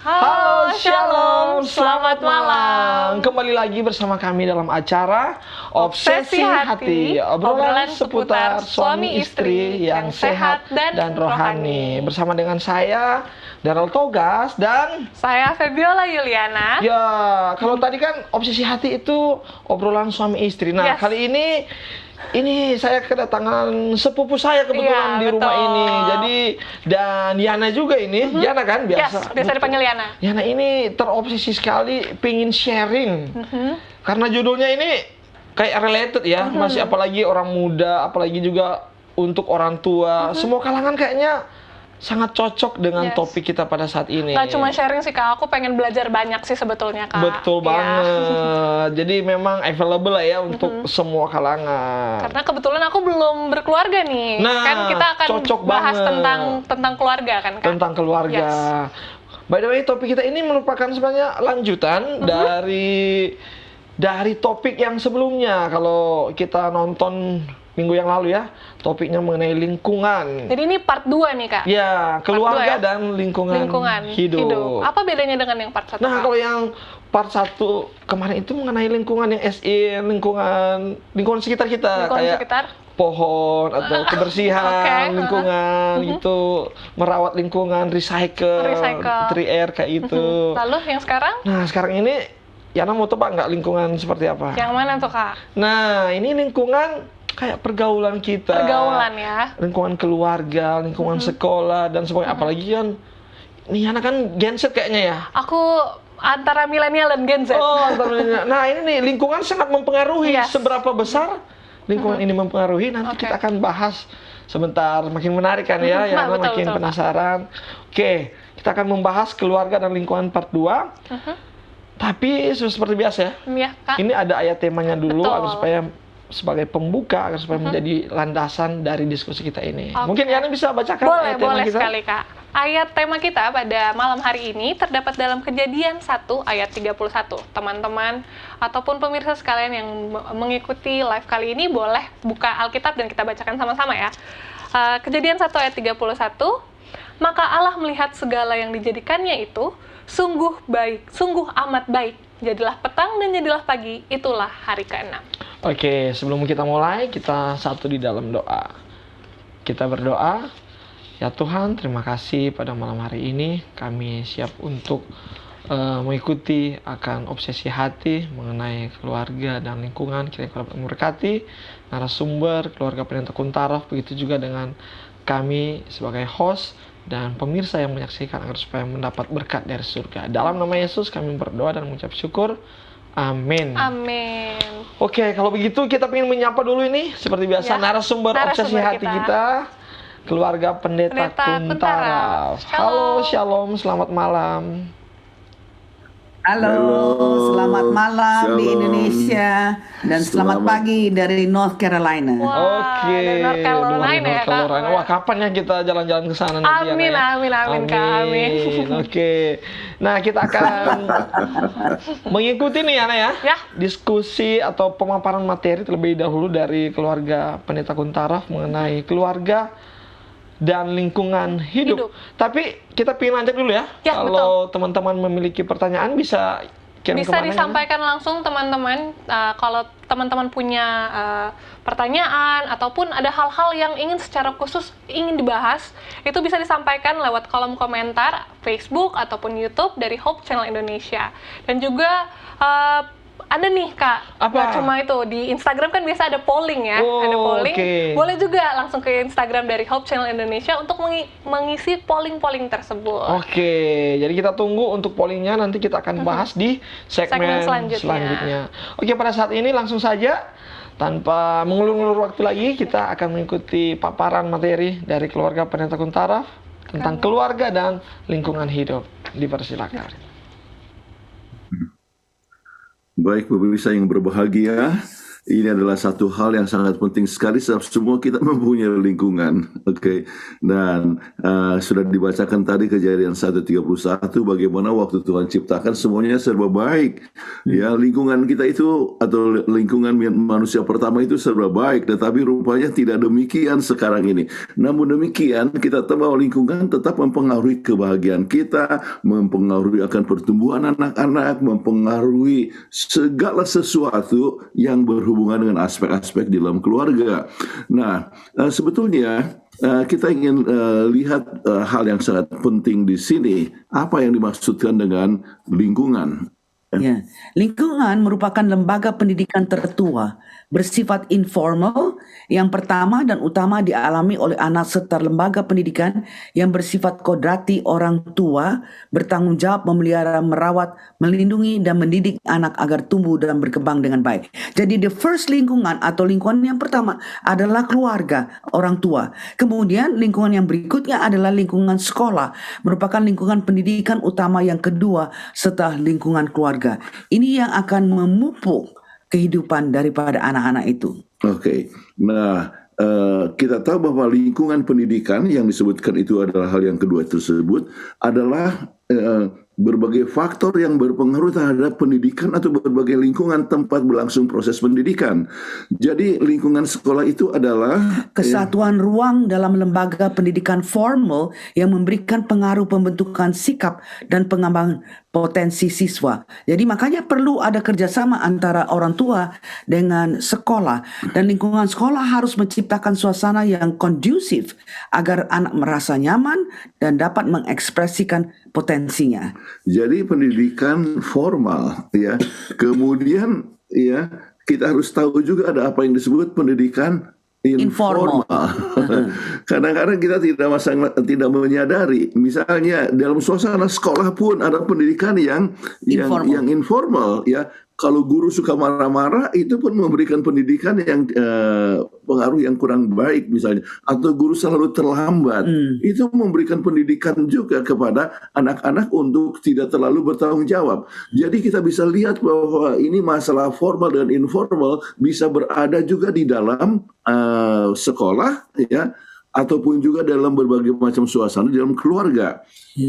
Halo, Shalom, selamat malam. Kembali lagi bersama kami dalam acara Obsesi Hati, obrolan seputar suami istri yang sehat dan rohani. Bersama dengan saya, Daryl Togas, dan saya Febiola Yuliana. Ya, kalau tadi kan Obsesi Hati itu obrolan suami istri. Nah, kali ini saya kedatangan sepupu saya kebetulan di rumah ini. Jadi dan Yana juga ini, Yana kan biasa. Biasa dipanggil Yana. Yana ini terobsesi sekali pingin sharing. Karena judulnya ini kayak related ya, masih apalagi orang muda, apalagi juga untuk orang tua. Semua kalangan kayaknya sangat cocok dengan topik kita pada saat ini. Nggak cuma sharing sih Kak, aku pengen belajar banyak sih sebetulnya Kak. Betul banget. Jadi memang available lah ya untuk semua kalangan. Karena kebetulan aku belum berkeluarga nih. Nah, kan kita akan bahas banget tentang keluarga kan Kak? Tentang keluarga. By the way, topik kita ini merupakan sebenarnya lanjutan dari topik yang sebelumnya. Kalau kita nonton minggu yang lalu ya, topiknya mengenai lingkungan. Jadi ini part 2 nih Kak? Ya, keluarga dan lingkungan hidup. Apa bedanya dengan yang part 1? Nah, kalau yang part 1 kemarin itu mengenai lingkungan yang lingkungan sekitar kita. Kayak pohon atau kebersihan lingkungan gitu, merawat lingkungan, recycle 3R kayak gitu. Lalu yang sekarang? Nah, sekarang ini Yana mau tebak nggak lingkungan seperti apa? Yang mana tuh Kak? Nah, ini lingkungan kayak pergaulan kita. Pergaulan ya. Lingkungan keluarga, lingkungan sekolah dan sebagainya. Apalagi kan ini anak kan Gen Z kayaknya ya. Aku antara milenial dan Gen Z. Oh, antara milenial. Nah, ini nih lingkungan sangat mempengaruhi. Seberapa besar lingkungan ini mempengaruhi, nanti kita akan bahas sebentar. Makin menarik kan ya, ya makin penasaran. Oke, kita akan membahas keluarga dan lingkungan part 2. Tapi seperti biasa ya, Kak. ini ada ayat temanya dulu agar supaya sebagai pembuka, agar supaya menjadi landasan dari diskusi kita ini. Mungkin Yana bisa bacakan ayat tema kita? Boleh sekali Kak. Ayat tema kita pada malam hari ini terdapat dalam Kejadian 1 ayat 31. Teman-teman ataupun pemirsa sekalian yang mengikuti live kali ini boleh buka Alkitab dan kita bacakan sama-sama ya. Kejadian 1 ayat 31. Maka Allah melihat segala yang dijadikannya itu sungguh baik, sungguh amat baik. Jadilah petang dan jadilah pagi, itulah hari ke-6. Oke, sebelum kita mulai, kita satu di dalam doa. Kita berdoa, ya Tuhan, terima kasih pada malam hari ini. Kami siap untuk mengikuti akan obsesi hati mengenai keluarga dan lingkungan. Kiranya memberkati narasumber, keluarga Pendeta Kuntaraf, begitu juga dengan kami sebagai host dan pemirsa yang menyaksikan agar supaya mendapat berkat dari surga. Dalam nama Yesus kami berdoa dan mengucap syukur. Amin. Amin. Oke, kalau begitu kita ingin menyapa dulu ini seperti biasa narasumber obsesi hati kita, keluarga Pendeta Kuntaraf. Halo, Shalom, selamat malam. Halo, selamat malam di Indonesia dan selamat pagi dari North Carolina. Oke, dari North Carolina ya Kak. Wah, kapan ya kita jalan-jalan ke sana nanti? Amin, Kak, amin. Oke, nah kita akan mengikuti nih Ana ya, diskusi atau pemaparan materi terlebih dahulu dari keluarga Pendeta Kuntaraf mengenai keluarga dan lingkungan hidup. Tapi kita pengen lanjut dulu ya. Kalau teman-teman memiliki pertanyaan bisa disampaikan langsung teman-teman. Kalau teman-teman punya pertanyaan ataupun ada hal-hal yang ingin secara khusus ingin dibahas, itu bisa disampaikan lewat kolom komentar Facebook ataupun YouTube dari Hope Channel Indonesia. Dan juga ada nih Kak, nggak cuma itu, di Instagram kan biasa ada polling ya, ada polling. Boleh juga langsung ke Instagram dari Hope Channel Indonesia untuk mengisi polling-polling tersebut. Oke, jadi kita tunggu untuk pollingnya, nanti kita akan bahas di segmen selanjutnya. Oke, pada saat ini langsung saja, tanpa mengulur-ulur waktu lagi, kita akan mengikuti paparan materi dari keluarga Pendeta Kuntaraf tentang keluarga dan lingkungan hidup. Dipersilakan. Baik, pemirsa yang berbahagia, ini adalah satu hal yang sangat penting sekali sebab semua kita mempunyai lingkungan. Oke. Dan sudah dibacakan tadi Kejadian 1:31 bagaimana waktu Tuhan ciptakan semuanya serba baik. Ya, lingkungan kita itu atau lingkungan manusia pertama itu serba baik, tetapi rupanya tidak demikian sekarang ini. Namun demikian, kita tahu bahwa lingkungan tetap mempengaruhi kebahagiaan kita, mempengaruhi akan pertumbuhan anak-anak, mempengaruhi segala sesuatu yang berhubungan dengan aspek-aspek di dalam keluarga. Nah, sebetulnya kita ingin lihat hal yang sangat penting di sini. Apa yang dimaksudkan dengan lingkungan? Ya, lingkungan merupakan lembaga pendidikan tertua, bersifat informal, yang pertama dan utama dialami oleh anak serta lembaga pendidikan yang bersifat kodrati orang tua, bertanggung jawab memelihara, merawat, melindungi, dan mendidik anak agar tumbuh dan berkembang dengan baik. Jadi the first lingkungan atau lingkungan yang pertama adalah keluarga, orang tua. Kemudian lingkungan yang berikutnya adalah lingkungan sekolah, merupakan lingkungan pendidikan utama yang kedua setelah lingkungan keluarga. Ini yang akan memupuk kehidupan daripada anak-anak itu. Oke. Nah, kita tahu bahwa lingkungan pendidikan yang disebutkan itu adalah hal yang kedua tersebut adalah berbagai faktor yang berpengaruh terhadap pendidikan atau berbagai lingkungan tempat berlangsung proses pendidikan. Jadi lingkungan sekolah itu adalah kesatuan ruang dalam lembaga pendidikan formal yang memberikan pengaruh pembentukan sikap dan pengembangan potensi siswa. Jadi makanya perlu ada kerjasama antara orang tua dengan sekolah, dan lingkungan sekolah harus menciptakan suasana yang kondusif agar anak merasa nyaman dan dapat mengekspresikan potensinya. Jadi pendidikan formal, ya. Kemudian, ya, kita harus tahu juga ada apa yang disebut pendidikan informal. Kadang-kadang kita tidak menyadari. Misalnya dalam suasana sekolah pun ada pendidikan yang informal, ya. Kalau guru suka marah-marah, itu pun memberikan pendidikan yang pengaruh yang kurang baik misalnya. Atau guru selalu terlambat, itu memberikan pendidikan juga kepada anak-anak untuk tidak terlalu bertanggung jawab. Jadi kita bisa lihat bahwa ini masalah formal dan informal bisa berada juga di dalam sekolah, ya, ataupun juga dalam berbagai macam suasana di dalam keluarga.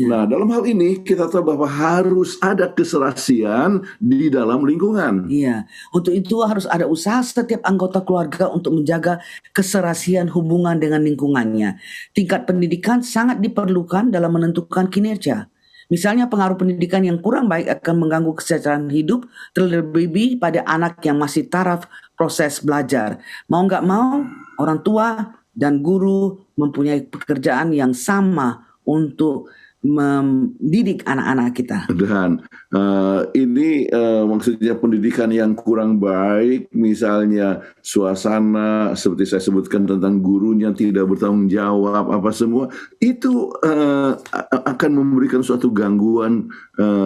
Nah, dalam hal ini kita tahu bahwa harus ada keserasian di dalam lingkungan. Iya, untuk itu harus ada usaha setiap anggota keluarga untuk menjaga keserasian hubungan dengan lingkungannya. Tingkat pendidikan sangat diperlukan dalam menentukan kinerja. Misalnya pengaruh pendidikan yang kurang baik akan mengganggu kesejahteraan hidup, terlebih pada anak yang masih taraf proses belajar. Mau nggak mau, orang tua dan guru mempunyai pekerjaan yang sama untuk mendidik anak-anak kita. Dan ini maksudnya pendidikan yang kurang baik, misalnya suasana seperti saya sebutkan tentang gurunya tidak bertanggung jawab apa semua, itu akan memberikan suatu gangguan.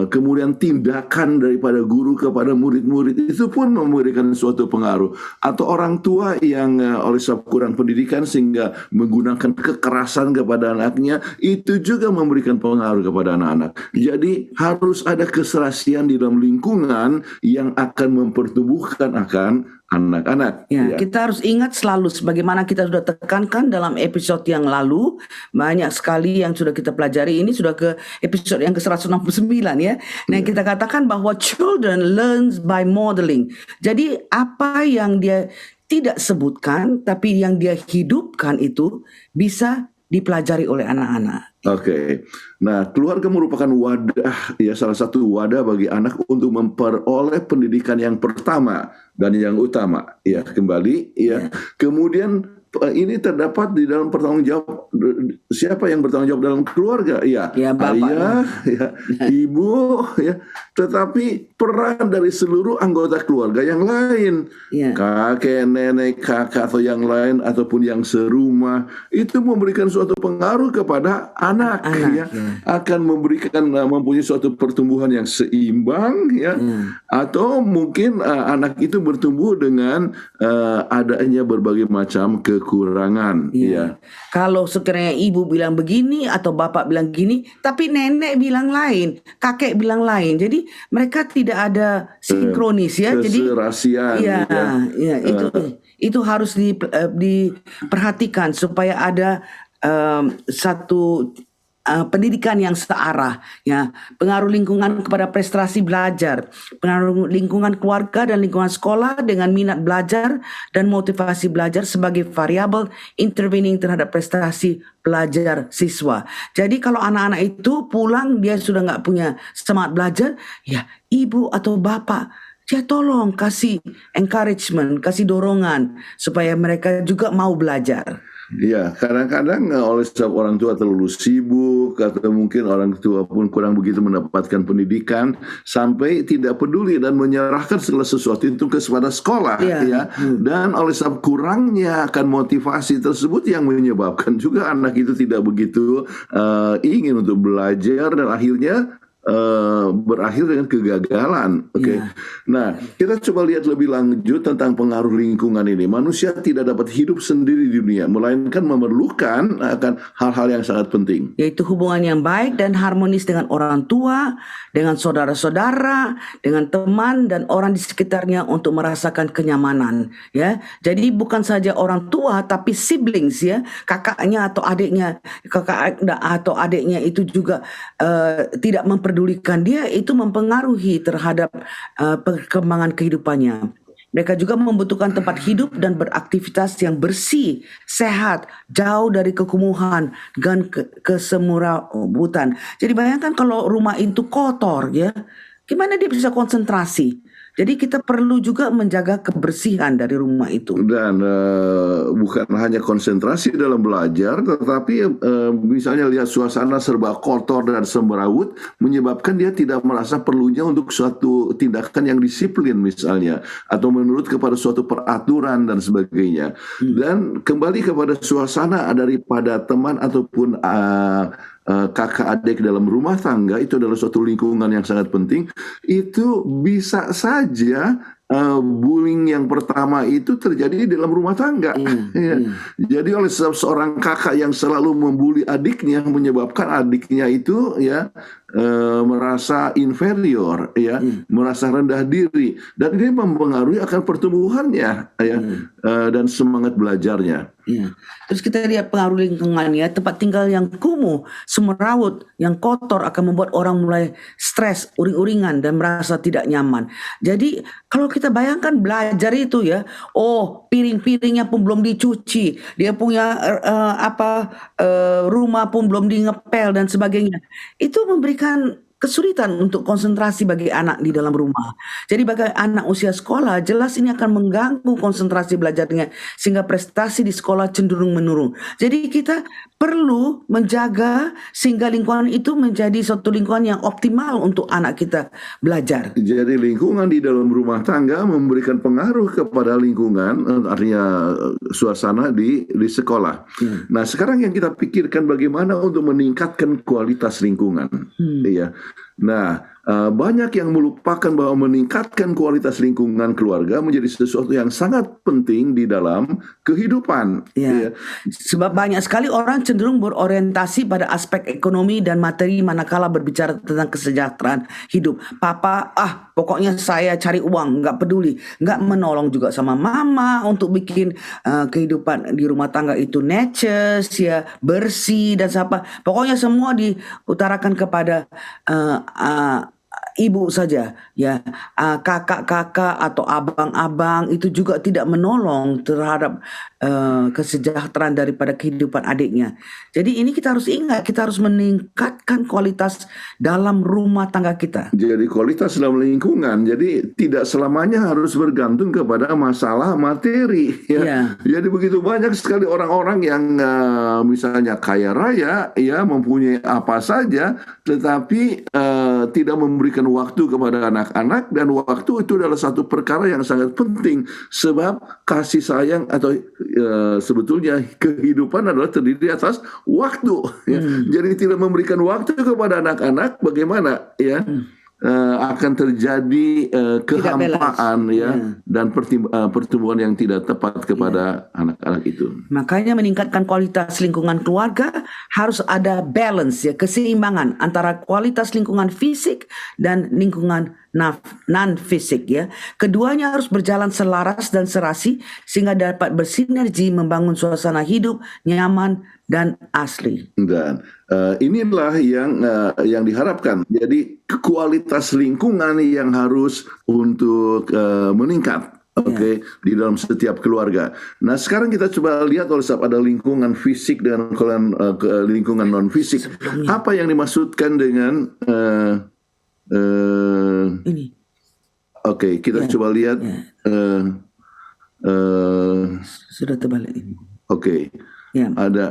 Kemudian tindakan daripada guru kepada murid-murid itu pun memberikan suatu pengaruh. Atau orang tua yang oleh sebab kurang pendidikan sehingga menggunakan kekerasan kepada anaknya, itu juga memberikan pengaruh kepada anak-anak. Jadi harus ada keserasian di dalam lingkungan yang akan mempertumbuhkan akan anak-anak. Ya, kita harus ingat selalu sebagaimana kita sudah tekankan dalam episode yang lalu, banyak sekali yang sudah kita pelajari. Ini sudah ke episode yang ke-169, ya. Nah, kita katakan bahwa children learns by modeling. Jadi apa yang dia tidak sebutkan tapi yang dia hidupkan itu bisa dipelajari oleh anak-anak. Oke. Nah, keluarga merupakan wadah, ya, salah satu wadah bagi anak untuk memperoleh pendidikan yang pertama dan yang utama. Ya, kembali, ya. Kemudian ini terdapat di dalam pertanggung jawab. Siapa yang bertanggung jawab dalam keluarga? Ya, Bapak, ayah, ya, ibu, ya. Tetapi peran dari seluruh anggota keluarga yang lain, kakek, nenek, kakak atau yang lain ataupun yang serumah, itu memberikan suatu pengaruh kepada anak, ya. Akan memberikan mempunyai suatu pertumbuhan yang seimbang, ya. Atau mungkin anak itu bertumbuh dengan adanya berbagai macam kekurangan. Ya. Kalau sekiranya ibu bilang begini atau bapak bilang gini, tapi nenek bilang lain, kakek bilang lain. Jadi mereka tidak ada sinkronis ya. Jadi keserasian. itu harus diperhatikan supaya ada satu pendidikan yang searah, ya. Pengaruh lingkungan kepada prestasi belajar, pengaruh lingkungan keluarga dan lingkungan sekolah dengan minat belajar dan motivasi belajar sebagai variabel intervening terhadap prestasi belajar siswa. Jadi kalau anak-anak itu pulang dia sudah nggak punya semangat belajar, ya ibu atau bapak ya tolong kasih encouragement, kasih dorongan supaya mereka juga mau belajar. Ya, kadang-kadang oleh sebab orang tua terlalu sibuk atau mungkin orang tua pun kurang begitu mendapatkan pendidikan sampai tidak peduli dan menyerahkan segala sesuatu itu kepada sekolah, ya. Dan oleh sebab kurangnya akan motivasi tersebut yang menyebabkan juga anak itu tidak begitu ingin untuk belajar dan akhirnya berakhir dengan kegagalan. Nah, kita coba lihat lebih lanjut tentang pengaruh lingkungan ini. Manusia tidak dapat hidup sendiri di dunia, melainkan memerlukan akan hal-hal yang sangat penting, yaitu hubungan yang baik dan harmonis dengan orang tua, dengan saudara-saudara, dengan teman dan orang di sekitarnya untuk merasakan kenyamanan. Ya, jadi bukan saja orang tua, tapi siblings, ya, kakaknya atau adiknya, kakak atau adiknya itu juga tidak memperdulikan dia, itu mempengaruhi terhadap perkembangan kehidupannya. Mereka juga membutuhkan tempat hidup dan beraktivitas yang bersih, sehat, jauh dari kekumuhan dan kesemrawutan. Jadi bayangkan kalau rumah itu kotor, ya, gimana dia bisa konsentrasi? Jadi kita perlu juga menjaga kebersihan dari rumah itu. Dan bukan hanya konsentrasi dalam belajar, tetapi misalnya lihat suasana serba kotor dan semrawut menyebabkan dia tidak merasa perlunya untuk suatu tindakan yang disiplin misalnya, atau menurut kepada suatu peraturan dan sebagainya. Dan kembali kepada suasana daripada teman ataupun kakak adik dalam rumah tangga, itu adalah suatu lingkungan yang sangat penting. Itu bisa saja bullying yang pertama itu terjadi di dalam rumah tangga. Jadi oleh seorang kakak yang selalu membuli adiknya menyebabkan adiknya itu merasa inferior, merasa rendah diri, dan ini mempengaruhi akan pertumbuhannya, dan semangat belajarnya. Terus kita lihat pengaruh lingkungannya, tempat tinggal yang kumuh, semrawut, yang kotor akan membuat orang mulai stres, uring-uringan dan merasa tidak nyaman. Jadi kalau kita bayangkan belajar itu, ya, piring-piringnya pun belum dicuci, dia punya rumah pun belum ngepel dan sebagainya, itu memberikan kesulitan untuk konsentrasi bagi anak di dalam rumah. Jadi bagi anak usia sekolah, jelas ini akan mengganggu konsentrasi belajarnya sehingga prestasi di sekolah cenderung menurun. Jadi kita perlu menjaga sehingga lingkungan itu menjadi suatu lingkungan yang optimal untuk anak kita belajar. Jadi lingkungan di dalam rumah tangga memberikan pengaruh kepada lingkungan, artinya suasana di sekolah. Nah, sekarang yang kita pikirkan bagaimana untuk meningkatkan kualitas lingkungan. Nah, banyak yang melupakan bahwa meningkatkan kualitas lingkungan keluarga menjadi sesuatu yang sangat penting di dalam kehidupan. Sebab banyak sekali orang cenderung berorientasi pada aspek ekonomi dan materi manakala berbicara tentang kesejahteraan hidup. Papa, pokoknya saya cari uang, nggak peduli, nggak menolong juga sama mama untuk bikin kehidupan di rumah tangga itu natures, bersih dan apa. Pokoknya semua diutarakan kepada ibu saja, kakak-kakak atau abang-abang itu juga tidak menolong terhadap kesejahteraan daripada kehidupan adiknya. Jadi ini kita harus ingat, kita harus meningkatkan kualitas dalam rumah tangga kita. Jadi kualitas dalam lingkungan, jadi tidak selamanya harus bergantung kepada masalah materi. Jadi begitu banyak sekali orang-orang yang misalnya kaya raya, mempunyai apa saja, tetapi tidak memberikan waktu kepada anak-anak, dan waktu itu adalah satu perkara yang sangat penting sebab kasih sayang atau sebetulnya kehidupan adalah terdiri atas waktu. Jadi tidak memberikan waktu kepada anak-anak, bagaimana akan terjadi kehampaan ya, dan pertumbuhan yang tidak tepat kepada anak-anak itu. Makanya meningkatkan kualitas lingkungan keluarga harus ada balance ya, keseimbangan antara kualitas lingkungan fisik dan lingkungan non-fisik ya. Keduanya harus berjalan selaras dan serasi sehingga dapat bersinergi membangun suasana hidup nyaman dan asli. Dan inilah yang diharapkan. Jadi kualitas lingkungan yang harus untuk meningkat. Oke, di dalam setiap keluarga. Nah, sekarang kita coba lihat oleh sebab ada lingkungan fisik dan lingkungan non fisik. Apa yang dimaksudkan dengan ini? Oke, kita coba lihat. Sudah terbalik ini. Oke, ada.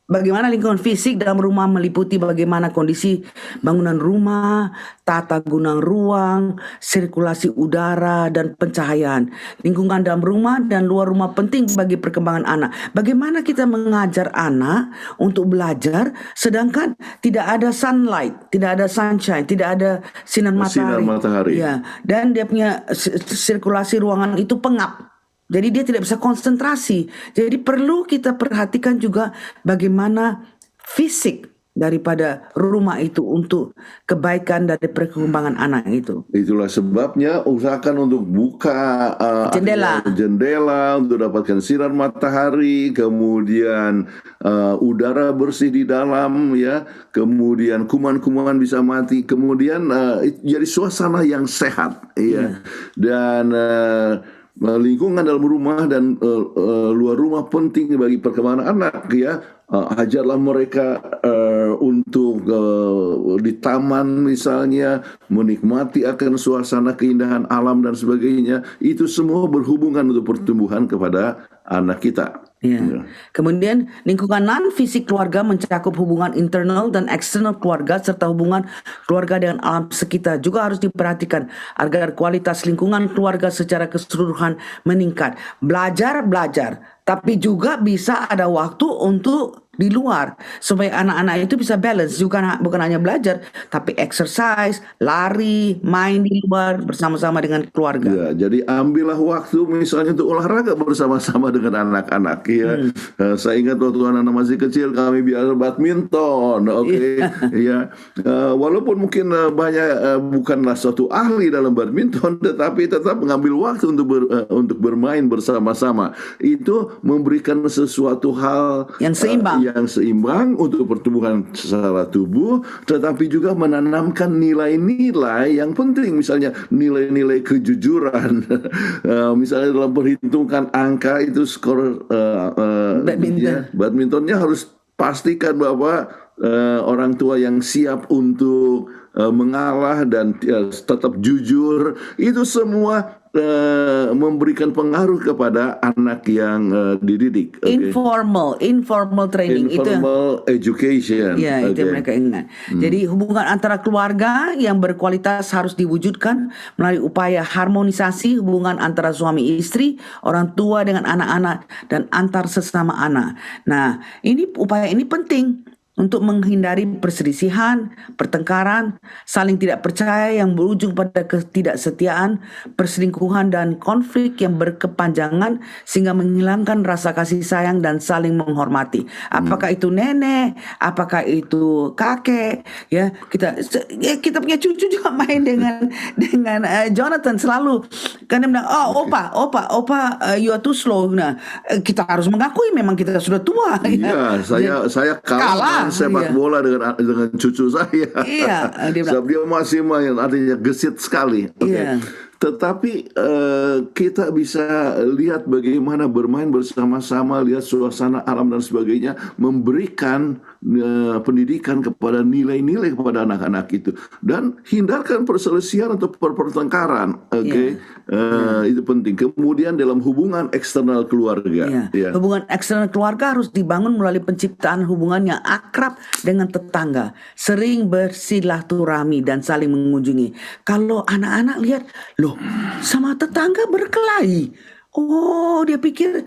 Bagaimana lingkungan fisik dalam rumah meliputi bagaimana kondisi bangunan rumah, tata guna ruang, sirkulasi udara, dan pencahayaan. Lingkungan dalam rumah dan luar rumah penting bagi perkembangan anak. Bagaimana kita mengajar anak untuk belajar sedangkan tidak ada sunlight, tidak ada sunshine, tidak ada sinar matahari. Ya, dan dia punya sirkulasi ruangan itu pengap. Jadi dia tidak bisa konsentrasi. Jadi perlu kita perhatikan juga bagaimana fisik daripada rumah itu untuk kebaikan dari perkembangan anak itu. Itulah sebabnya usahakan untuk buka jendela untuk dapatkan sinar matahari, kemudian udara bersih di dalam ya, kemudian kuman-kuman bisa mati, kemudian jadi suasana yang sehat ya. Dan lingkungan dalam rumah dan luar rumah penting bagi perkembangan anak ya. Ajarlah mereka untuk di taman misalnya menikmati akan suasana keindahan alam dan sebagainya. Itu semua berhubungan untuk pertumbuhan kepada anak kita. Ya. Kemudian lingkungan non-fisik keluarga mencakup hubungan internal dan eksternal keluarga serta hubungan keluarga dengan alam sekitar juga harus diperhatikan agar kualitas lingkungan keluarga secara keseluruhan meningkat. Belajar, tapi juga bisa ada waktu untuk di luar supaya anak-anak itu bisa balance, bukan hanya belajar tapi exercise, lari, main di luar bersama-sama dengan keluarga. Ya, jadi ambillah waktu misalnya untuk olahraga bersama-sama dengan anak-anak ya. Saya ingat waktu anak-anak masih kecil kami biasa badminton, ya. Walaupun mungkin banyak bukanlah suatu ahli dalam badminton, tetapi tetap mengambil waktu untuk bermain bersama-sama. Itu memberikan sesuatu hal yang seimbang untuk pertumbuhan secara tubuh, tetapi juga menanamkan nilai-nilai yang penting, misalnya nilai-nilai kejujuran. Misalnya dalam perhitungan angka itu skor badmintonnya harus pastikan bahwa orang tua yang siap untuk mengalah dan tetap jujur, itu semua memberikan pengaruh kepada anak yang dididik. Informal training, informal education. Ya, itu yang mereka ingat. Jadi hubungan antara keluarga yang berkualitas harus diwujudkan melalui upaya harmonisasi hubungan antara suami istri, orang tua dengan anak-anak, dan antar sesama anak. Nah, upaya ini penting untuk menghindari perselisihan, pertengkaran, saling tidak percaya yang berujung pada ketidaksetiaan, perselingkuhan, dan konflik yang berkepanjangan sehingga menghilangkan rasa kasih sayang dan saling menghormati. Apakah itu nenek, apakah itu kakek, ya kita punya cucu juga main dengan Jonathan selalu kan dia bilang, opa, you are too slow. Nah, kita harus mengakui memang kita sudah tua. Iya, saya kalah sepak bola dengan cucu saya. Iya, dia masih main, artinya gesit sekali. Iya. Tetapi kita bisa lihat bagaimana bermain bersama-sama, lihat suasana alam dan sebagainya, memberikan pendidikan kepada nilai-nilai kepada anak-anak itu, dan hindarkan perselisihan atau pertengkaran. Itu penting. Kemudian dalam hubungan eksternal keluarga, hubungan eksternal keluarga harus dibangun melalui penciptaan hubungan yang akrab dengan tetangga, sering bersilaturahmi dan saling mengunjungi. Kalau anak-anak lihat, loh, sama tetangga berkelahi, dia pikir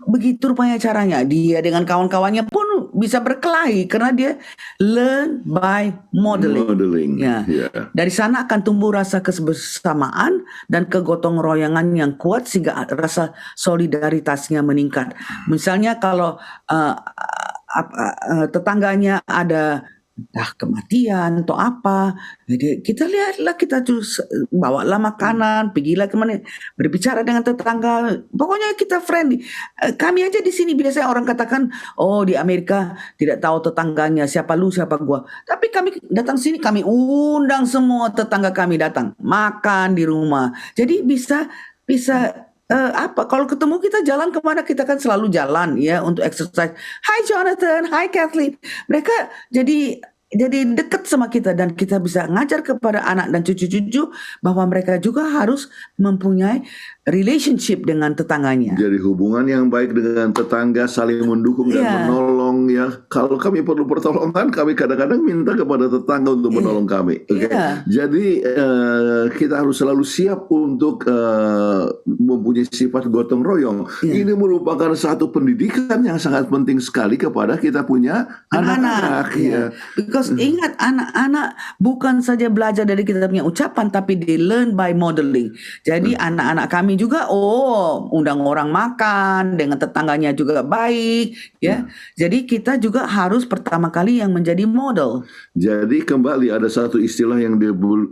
begitu rupanya caranya. Dia dengan kawan-kawannya pun bisa berkelahi karena dia learn by modeling. Ya. Dari sana akan tumbuh rasa kebersamaan dan kegotong royongan yang kuat sehingga rasa solidaritasnya meningkat. Misalnya kalau tetangganya ada entah kematian atau apa, jadi kita lihatlah, kita bawalah makanan, pergilah kemana, berbicara dengan tetangga, pokoknya kita friendly. Kami aja di sini biasanya orang katakan, oh di Amerika tidak tahu tetangganya, siapa lu siapa gua, tapi kami datang sini, kami undang semua tetangga kami datang makan di rumah, jadi bisa kalau ketemu kita jalan kemana, kita kan selalu jalan ya untuk exercise. Hi Jonathan, hi Kathleen. Mereka jadi dekat sama kita dan kita bisa ngajar kepada anak dan cucu-cucu bahwa mereka juga harus mempunyai relationship dengan tetangganya. Jadi hubungan yang baik dengan tetangga, saling mendukung dan menolong ya. Kalau kami perlu pertolongan, kami kadang-kadang minta kepada tetangga untuk menolong kami. Okay? Jadi kita harus selalu siap untuk mempunyai sifat gotong royong. Ini merupakan satu pendidikan yang sangat penting sekali kepada kita punya anak-anak. Because ingat, anak-anak bukan saja belajar dari kita punya ucapan, tapi they learn by modeling. Jadi anak-anak kami juga undang orang makan dengan tetangganya juga baik ya. Jadi kita juga harus pertama kali yang menjadi model. Jadi kembali ada satu istilah yang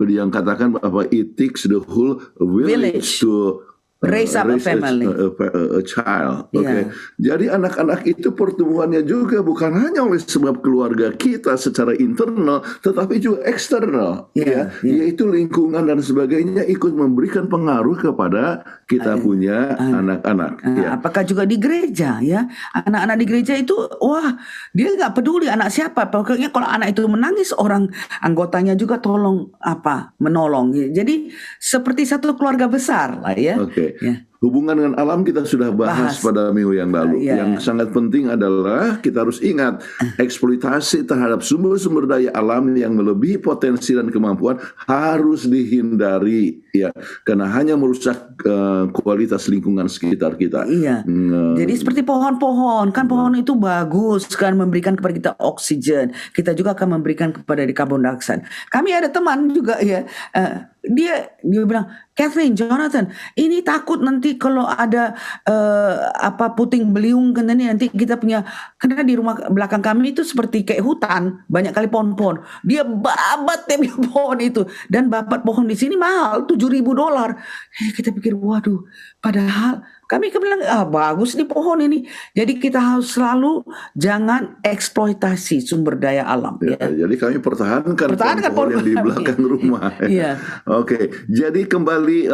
yang katakan bahwa it takes the whole village to raise up a family, a child. Okay. Jadi anak-anak itu pertumbuhannya juga bukan hanya oleh sebab keluarga kita secara internal, tetapi juga eksternal, yaitu lingkungan dan sebagainya ikut memberikan pengaruh kepada kita punya anak-anak. Apakah juga di gereja ya? Anak-anak di gereja itu, dia nggak peduli anak siapa. Pokoknya kalau anak itu menangis, orang anggotanya juga menolong. Jadi seperti satu keluarga besar lah ya. Okay. Hubungan dengan alam kita sudah bahas pada minggu yang lalu. Yang sangat penting adalah kita harus ingat eksploitasi terhadap sumber-sumber daya alam yang melebihi potensi dan kemampuan harus dihindari ya, karena hanya merusak kualitas lingkungan sekitar kita. Jadi seperti pohon-pohon, kan pohon itu bagus kan memberikan kepada kita oksigen. Kita juga akan memberikan kepada karbon dioksida. Kami ada teman juga ya, dia bilang, Kathleen, Jonathan, ini takut nanti kalau ada puting beliung nanti kita punya, karena di rumah belakang kami itu seperti kayak hutan, banyak kali pohon-pohon. Dia babat pohon itu, dan babat pohon di sini mahal $7,000. Kita pikir, waduh, padahal kami bilang, bagus nih pohon ini. Jadi kita harus selalu jangan eksploitasi sumber daya alam. Jadi kami pertahankan pohon yang di belakang rumah. Oke, jadi kembali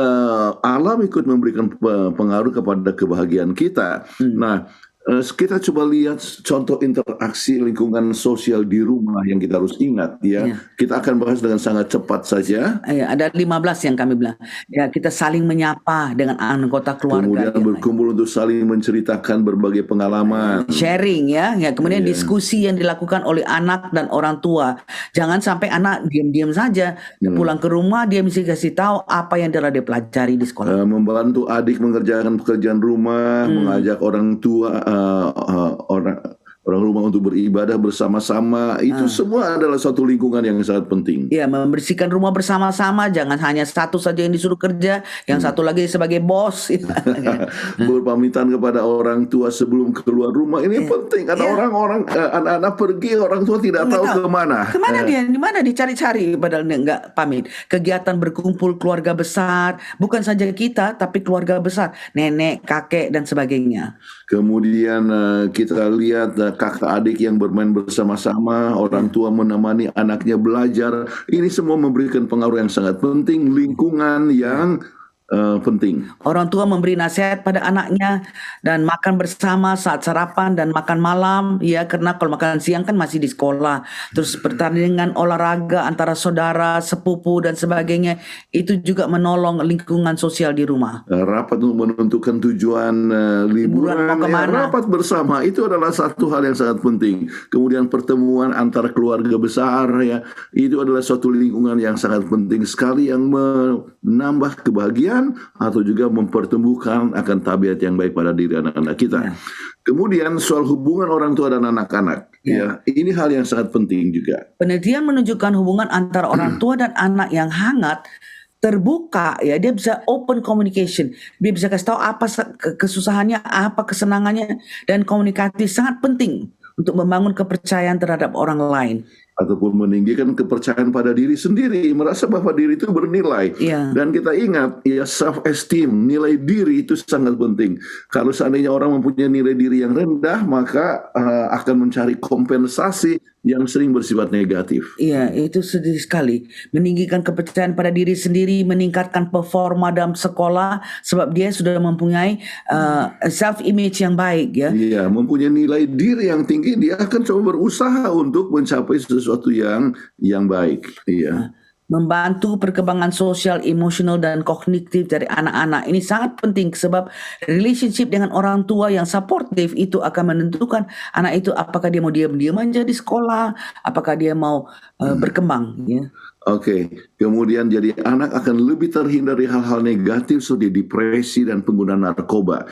alam ikut memberikan pengaruh kepada kebahagiaan kita. Nah, kita coba lihat contoh interaksi lingkungan sosial di rumah yang kita harus ingat ya. Kita akan bahas dengan sangat cepat saja. Ada 15 yang kami bilang. Ya, kita saling menyapa dengan anggota keluarga. Kemudian berkumpul untuk saling menceritakan berbagai pengalaman. Sharing ya. Kemudian diskusi yang dilakukan oleh anak dan orang tua. Jangan sampai anak diam-diam saja. Pulang ke rumah dia mesti kasih tahu apa yang telah dia pelajari di sekolah. Membantu adik mengerjakan pekerjaan rumah, mengajak orang tua orang rumah untuk beribadah bersama-sama, itu semua adalah suatu lingkungan yang sangat penting. Membersihkan rumah bersama-sama, jangan hanya satu saja yang disuruh kerja, yang satu lagi sebagai bos. Berpamitan kepada orang tua sebelum keluar rumah, ini penting. Ada orang-orang anak-anak pergi, orang tua tidak tahu kemana. Kemana dia? Di mana dicari-cari padahal nggak pamit. Kegiatan berkumpul keluarga besar, bukan saja kita, tapi keluarga besar, nenek, kakek dan sebagainya. Kemudian kita lihat kakak adik yang bermain bersama-sama, orang tua menemani anaknya belajar. Ini semua memberikan pengaruh yang sangat penting, lingkungan yang penting. Orang tua memberi nasihat pada anaknya dan makan bersama saat sarapan dan makan malam ya, karena kalau makan siang kan masih di sekolah. Terus pertandingan olahraga antara saudara, sepupu dan sebagainya, itu juga menolong lingkungan sosial di rumah. Rapat untuk menentukan tujuan liburan, rapat bersama itu adalah satu hal yang sangat penting. Kemudian pertemuan antara keluarga besar ya, itu adalah suatu lingkungan yang sangat penting sekali yang menambah kebahagiaan atau juga mempertumbuhkan akan tabiat yang baik pada diri anak-anak kita. Kemudian soal hubungan orang tua dan anak-anak, ya, ini hal yang sangat penting juga. Penelitian menunjukkan hubungan antara orang tua dan anak yang hangat, terbuka, ya, dia bisa open communication, dia bisa kasih tahu apa kesusahannya, apa kesenangannya, dan komunikatif sangat penting untuk membangun kepercayaan terhadap orang lain. Ataupun meninggikan kepercayaan pada diri sendiri, merasa bahwa diri itu bernilai. Dan kita ingat, ya, self esteem, nilai diri itu sangat penting. Kalau seandainya orang mempunyai nilai diri yang rendah, maka akan mencari kompensasi yang sering bersifat negatif. Iya, itu sedih sekali. Meninggikan kepercayaan pada diri sendiri, meningkatkan performa dalam sekolah, sebab dia sudah mempunyai self image yang baik, ya. Iya, mempunyai nilai diri yang tinggi, dia akan coba berusaha untuk mencapai sesuatu yang baik. Iya. Membantu perkembangan sosial, emosional, dan kognitif dari anak-anak. Ini sangat penting sebab relationship dengan orang tua yang supportive itu akan menentukan anak itu apakah dia mau diam-diam aja di sekolah, apakah dia mau berkembang, ya. Oke, kemudian jadi anak akan lebih terhindar dari hal-hal negatif seperti depresi dan penggunaan narkoba.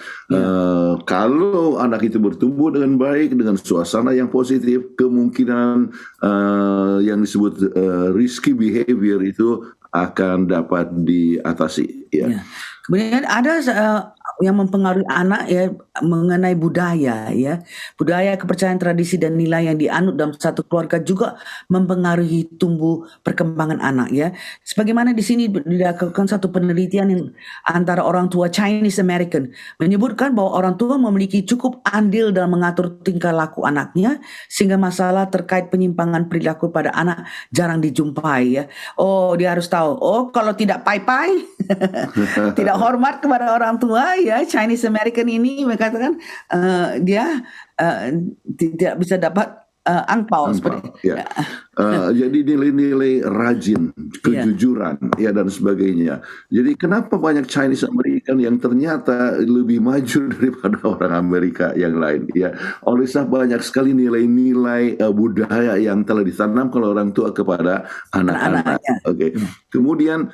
Kalau anak itu bertumbuh dengan baik, dengan suasana yang positif, kemungkinan yang disebut risky behavior itu akan dapat diatasi. Ya. Kemudian ada yang mempengaruhi anak, ya, mengenai budaya, ya. Budaya, kepercayaan, tradisi, dan nilai yang dianut dalam satu keluarga juga mempengaruhi tumbuh perkembangan anak, ya. Sebagaimana di sini dilakukan satu penelitian yang antara orang tua Chinese American menyebutkan bahwa orang tua memiliki cukup andil dalam mengatur tingkah laku anaknya, sehingga masalah terkait penyimpangan perilaku pada anak jarang dijumpai, ya. Oh, dia harus tahu, oh, kalau tidak pai-pai tidak hormat kepada orang tua, ya, Chinese American ini mengatakan dia tidak bisa dapat angpau seperti. Ya. Jadi nilai-nilai rajin, kejujuran, ya, dan sebagainya. Jadi kenapa banyak Chinese American yang ternyata lebih maju daripada orang Amerika yang lain, ya? Oleh sebab banyak sekali nilai-nilai budaya yang telah ditanam oleh orang tua kepada anak-anak. Oke. Kemudian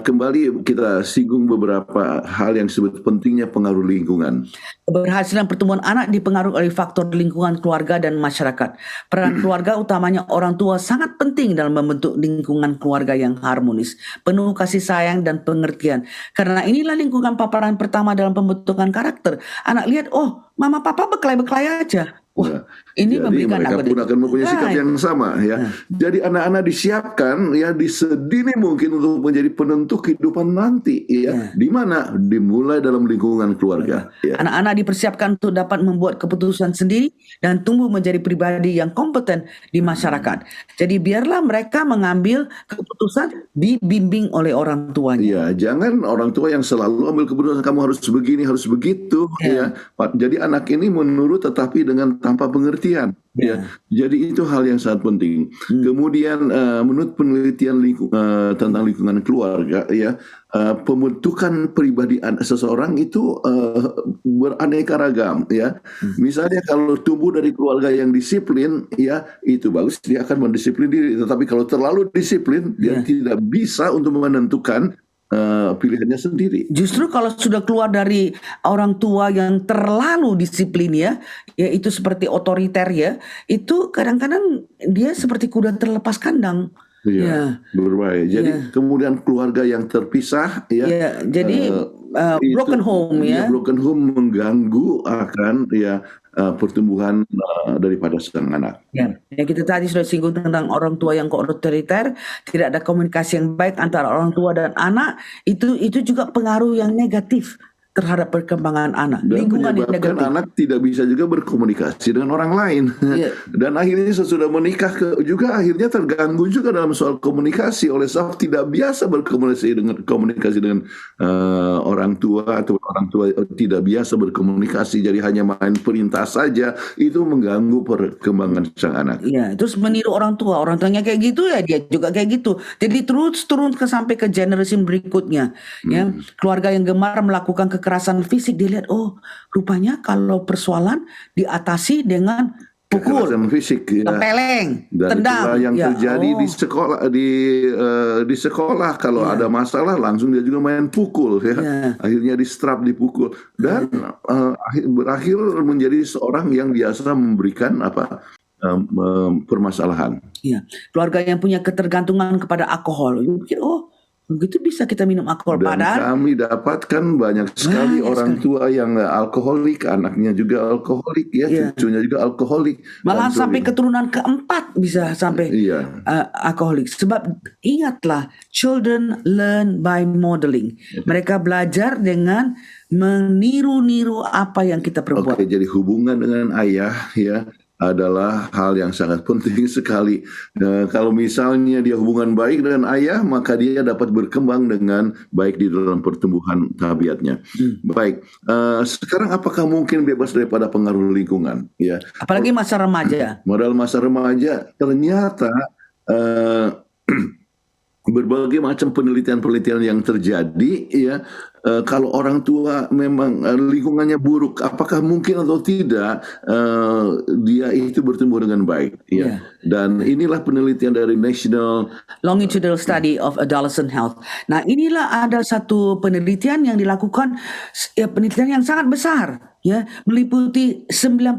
kembali kita singgung beberapa hal yang disebut pentingnya pengaruh lingkungan. Keberhasilan pertumbuhan anak dipengaruhi oleh faktor lingkungan keluarga dan masyarakat. Peran keluarga, utamanya orang tua, sangat penting dalam membentuk lingkungan keluarga yang harmonis, penuh kasih sayang dan pengertian. Karena inilah lingkungan paparan pertama dalam pembentukan karakter. Anak lihat, oh, mama papa bekelai-bekelai aja. Wah, ini jadi memberikan mereka pun akan mempunyai sikap yang sama, ya. Jadi anak-anak disiapkan, ya, di sedini mungkin untuk menjadi penentu kehidupan nanti, ya. Di mana? Dimulai dalam lingkungan keluarga. Ya. Anak-anak dipersiapkan untuk dapat membuat keputusan sendiri dan tumbuh menjadi pribadi yang kompeten di masyarakat. Jadi biarlah mereka mengambil keputusan dibimbing oleh orang tuanya. Ya, jangan orang tua yang selalu ambil keputusan kamu harus begini, harus begitu, ya. Jadi anak ini menurut tetapi dengan tanpa pengertian, ya. Jadi itu hal yang sangat penting. Kemudian menurut penelitian tentang lingkungan keluarga, ya, pembentukan pribadi seseorang itu beraneka ragam, ya. Misalnya kalau tumbuh dari keluarga yang disiplin, ya, itu bagus, dia akan mendisiplin diri. Tetapi kalau terlalu disiplin, dia tidak bisa untuk menentukan pilihannya sendiri. Justru kalau sudah keluar dari orang tua yang terlalu disiplin, ya itu seperti otoriter, ya, itu kadang-kadang dia seperti kuda terlepas kandang. Iya, berbahaya. Jadi kemudian keluarga yang terpisah, ya. Jadi broken home, ya. Broken home mengganggu akan, ya, pertumbuhan daripada sang anak. Ya, kita tadi sudah singgung tentang orang tua yang otoriter, tidak ada komunikasi yang baik antara orang tua dan anak, itu juga pengaruh yang negatif terhadap perkembangan anak. Dan Lingkungan yang menyebabkan negatif. anak tidak bisa juga berkomunikasi dengan orang lain. Dan akhirnya sesudah menikah juga akhirnya terganggu juga dalam soal komunikasi oleh sebab tidak biasa berkomunikasi dengan orang tua, atau orang tua tidak biasa berkomunikasi, jadi hanya main perintah saja, itu mengganggu perkembangan sang anak. Iya, terus meniru orang tuanya kayak gitu, ya dia juga kayak gitu. Jadi terus turun sampai ke generasi berikutnya. Ya, keluarga yang gemar melakukan kekerasan fisik, dia lihat, oh, rupanya kalau persoalan diatasi dengan pukul, kekerasan fisik, ya. tempeleng, Dan tendang. itulah yang Ya, terjadi di sekolah, di sekolah kalau ada masalah langsung dia juga main pukul, ya. Akhirnya distrap, dipukul, dan berakhir menjadi seorang yang biasa memberikan permasalahan. Ya, keluarga yang punya ketergantungan kepada alkohol, pikir, oh begitu bisa kita minum alkohol. Dan Padahal kami dapatkan banyak sekali orang tua yang alkoholik, anaknya juga alkoholik, ya, cucunya juga alkoholik. malah sampai keturunan keempat bisa sampai alkoholik. Sebab ingatlah, children learn by modeling. Mereka belajar dengan meniru-niru apa yang kita perbuat. Oke, jadi hubungan dengan ayah, ya, adalah hal yang sangat penting sekali. Kalau misalnya dia hubungan baik dengan ayah, maka dia dapat berkembang dengan baik di dalam pertumbuhan tabiatnya. Baik, sekarang apakah mungkin bebas daripada pengaruh lingkungan? Ya, apalagi masa remaja. Modal masa remaja, ternyata berbagai macam penelitian-penelitian yang terjadi, ya, kalau orang tua memang lingkungannya buruk, apakah mungkin atau tidak dia itu bertumbuh dengan baik, ya. Dan inilah penelitian dari National Longitudinal Study of Adolescent Health. Nah, inilah ada satu penelitian yang dilakukan, penelitian yang sangat besar, ya, meliputi 90.000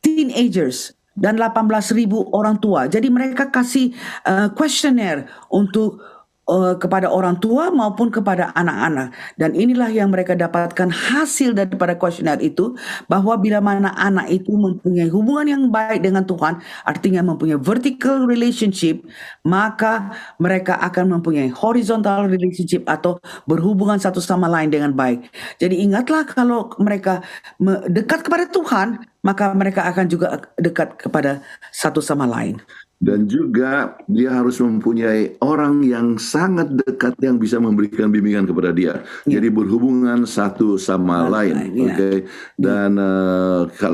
teenagers dan 18.000 orang tua. Jadi mereka kasih kuesioner untuk kepada orang tua maupun kepada anak-anak. Dan inilah yang mereka dapatkan hasil daripada kuesioner itu, bahwa bila mana anak itu mempunyai hubungan yang baik dengan Tuhan, artinya mempunyai vertical relationship, maka mereka akan mempunyai horizontal relationship atau berhubungan satu sama lain dengan baik. Jadi ingatlah, kalau mereka dekat kepada Tuhan, maka mereka akan juga dekat kepada satu sama lain. Dan juga dia harus mempunyai orang yang sangat dekat yang bisa memberikan bimbingan kepada dia. Jadi berhubungan satu sama lain. Oke. Dan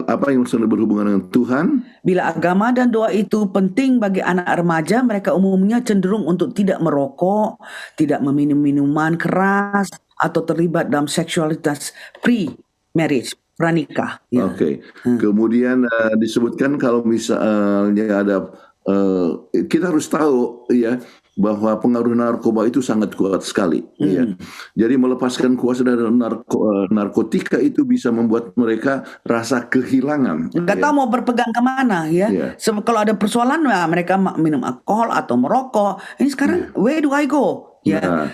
apa yang maksudnya berhubungan dengan Tuhan? Bila agama dan doa itu penting bagi anak remaja, mereka umumnya cenderung untuk tidak merokok, tidak meminum minuman keras, atau terlibat dalam seksualitas pre-marriage, pranikah. Oke. Kemudian disebutkan kalau misalnya ada kita harus tahu, ya, bahwa pengaruh narkoba itu sangat kuat sekali. Ya. Jadi melepaskan kuasa dari narkotika itu bisa membuat mereka rasa kehilangan. Nggak tahu mau berpegang kemana, ya. Sebab kalau ada persoalan, mereka minum alkohol atau merokok. Ini sekarang where do I go? Ya.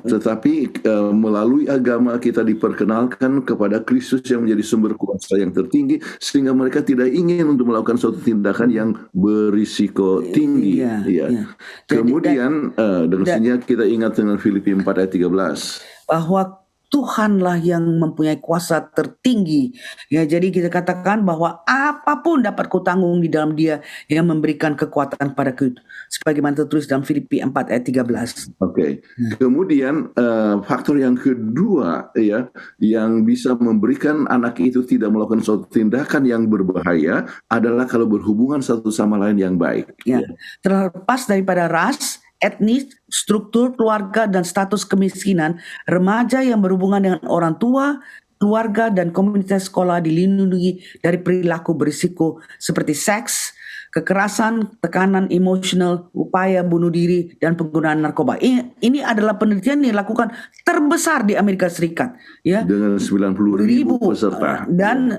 Tetapi melalui agama kita diperkenalkan kepada Kristus yang menjadi sumber kuasa yang tertinggi, sehingga mereka tidak ingin untuk melakukan suatu tindakan yang berisiko tinggi. Kemudian dengan kita ingat dengan Filipi 4 ayat 13, bahwa Tuhanlah yang mempunyai kuasa tertinggi. Ya, jadi kita katakan bahwa apapun dapat kutanggung di dalam Dia yang memberikan kekuatan padaku, sebagaimana tertulis dalam Filipi 4 ayat 13. Oke. Kemudian faktor yang kedua, ya, yang bisa memberikan anak itu tidak melakukan suatu tindakan yang berbahaya adalah kalau berhubungan satu sama lain yang baik. Ya. Terlepas daripada ras, etnis, struktur keluarga, dan status kemiskinan, remaja yang berhubungan dengan orang tua, keluarga, dan komunitas sekolah dilindungi dari perilaku berisiko seperti seks, kekerasan, tekanan emosional, upaya bunuh diri, dan penggunaan narkoba. Ini adalah penelitian yang dilakukan terbesar di Amerika Serikat, ya. Dengan 90.000 peserta. Dan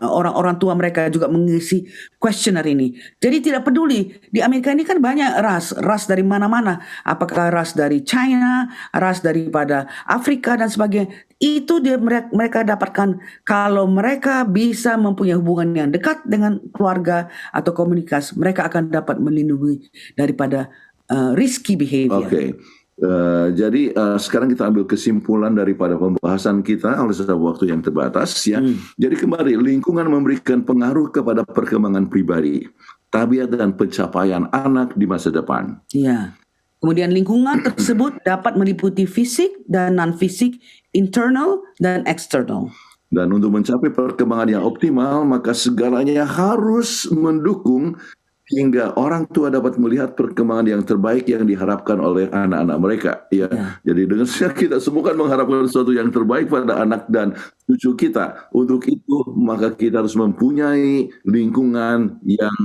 orang-orang tua mereka juga mengisi kuesioner ini. Jadi tidak peduli, di Amerika ini kan banyak ras dari mana-mana. Apakah ras dari China, ras daripada Afrika, dan sebagainya. Itu mereka dapatkan kalau mereka bisa mempunyai hubungan yang dekat dengan keluarga atau komunitas, mereka akan dapat melindungi daripada risky behavior. Oke. Jadi sekarang kita ambil kesimpulan daripada pembahasan kita oleh sebab waktu yang terbatas, ya. Jadi kembali, lingkungan memberikan pengaruh kepada perkembangan pribadi, tabiat, dan pencapaian anak di masa depan. Ya. Kemudian lingkungan tersebut dapat meliputi fisik dan non-fisik, internal dan external. Dan untuk mencapai perkembangan yang optimal, maka segalanya harus mendukung hingga orang tua dapat melihat perkembangan yang terbaik yang diharapkan oleh anak-anak mereka. Ya, jadi dengan kita semua kan mengharapkan sesuatu yang terbaik pada anak dan cucu kita. Untuk itu maka kita harus mempunyai lingkungan yang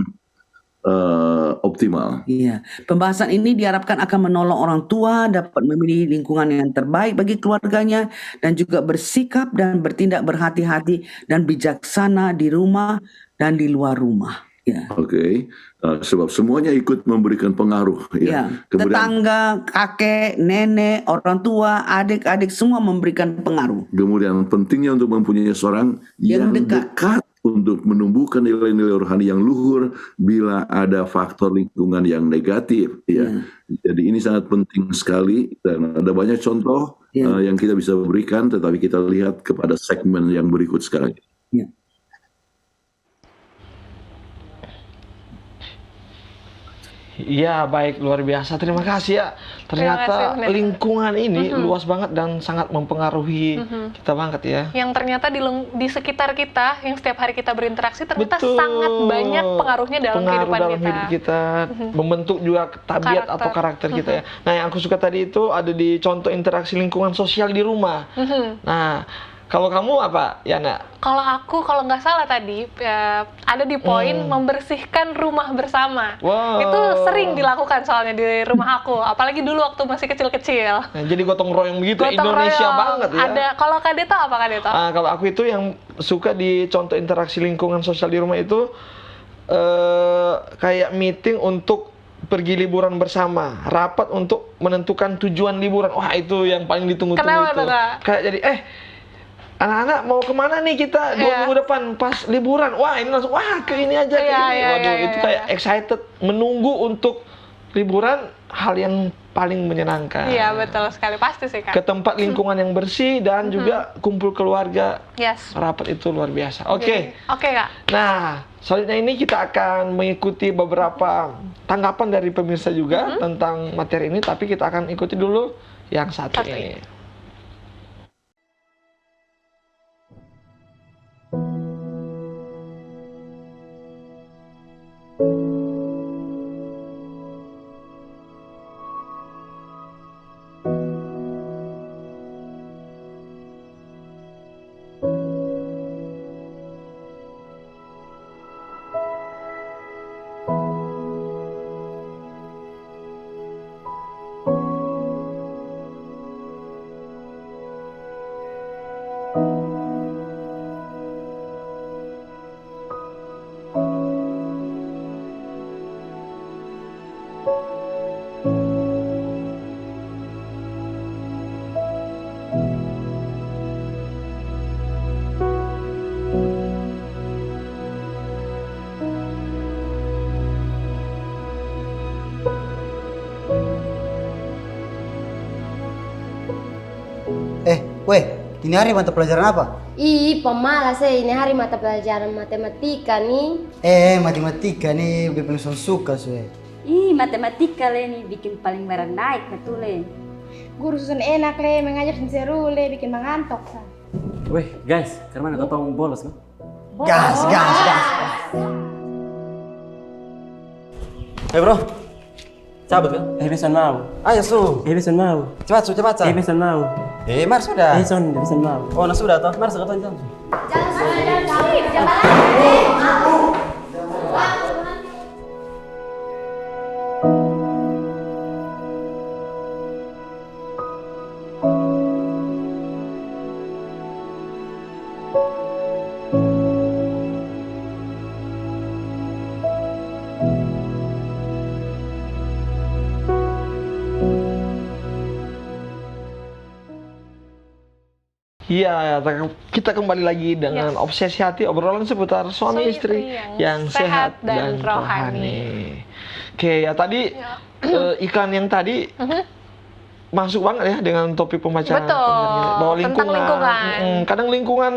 optimal. Iya, pembahasan ini diharapkan akan menolong orang tua dapat memilih lingkungan yang terbaik bagi keluarganya dan juga bersikap dan bertindak berhati-hati dan bijaksana di rumah dan di luar rumah. Ya. Oke, sebab semuanya ikut memberikan pengaruh. Ya. Tetangga, kakek, nenek, orang tua, adik-adik semua memberikan pengaruh. Kemudian pentingnya untuk mempunyai seorang yang dekat untuk menumbuhkan nilai-nilai rohani yang luhur bila ada faktor lingkungan yang negatif. Ya. Jadi ini sangat penting sekali dan ada banyak contoh yang kita bisa berikan, tetapi kita lihat kepada segmen yang berikut sekarang. Ya. Iya, baik, luar biasa. Terima kasih ya. Ternyata lingkungan ini luas banget dan sangat mempengaruhi kita banget ya. Yang ternyata di sekitar kita, yang setiap hari kita berinteraksi, ternyata sangat banyak pengaruhnya dalam kehidupan hidup kita. Membentuk juga tabiat atau karakter kita ya. Nah, yang aku suka tadi itu ada di contoh interaksi lingkungan sosial di rumah. Nah, kalau kamu apa, Yana? Kalau aku, kalau nggak salah tadi, ada di poin membersihkan rumah bersama. Wow. Itu sering dilakukan soalnya di rumah aku, apalagi dulu waktu masih kecil-kecil. Nah, jadi gotong royong begitu, gotong Indonesia royong. banget ya. Ada, kalau Kak Deto apa Kak Deto? Kalau aku itu yang suka di contoh interaksi lingkungan sosial di rumah itu, kayak meeting untuk pergi liburan bersama, rapat untuk menentukan tujuan liburan. Wah, itu yang paling ditunggu-tunggu itu. Kayak jadi, anak-anak mau kemana nih kita 2 minggu depan pas liburan? Wah, ini langsung ke ini aja ke ini. Waduh, itu kayak excited menunggu untuk liburan, hal yang paling menyenangkan. Iya, betul sekali, pasti sih Kak. Ke tempat lingkungan yang bersih dan juga kumpul keluarga. Yes. Rapat itu luar biasa. Oke. Oke, Kak. Nah, selanjutnya ini kita akan mengikuti beberapa tanggapan dari pemirsa juga tentang materi ini, tapi kita akan ikuti dulu yang satu ini. Weh, ini hari mata pelajaran apa? Ih, pemalas ini hari mata pelajaran matematika nih. Matematika nih, paling suka sih. Ih, matematika le nih bikin paling merah naik betul le. Guru susun enak le, mengajar seru le, bikin mengantuk. Weh, guys, karena mana kau bolos kan? Gas. Bro, cabut kan? Bisa mau. Ayo su. Bisa mau. Cepat. Bisa mau. Mar sudah. Bisa mau. Oh, sudah toh. Mar sekarang jam. Iya, kita kembali lagi dengan obsesi hati, obrolan seputar suami istri yang sehat dan rohani. Oke, ya tadi iklan yang tadi masuk banget ya dengan topik pembahasan bahwa lingkungan. Kadang lingkungan,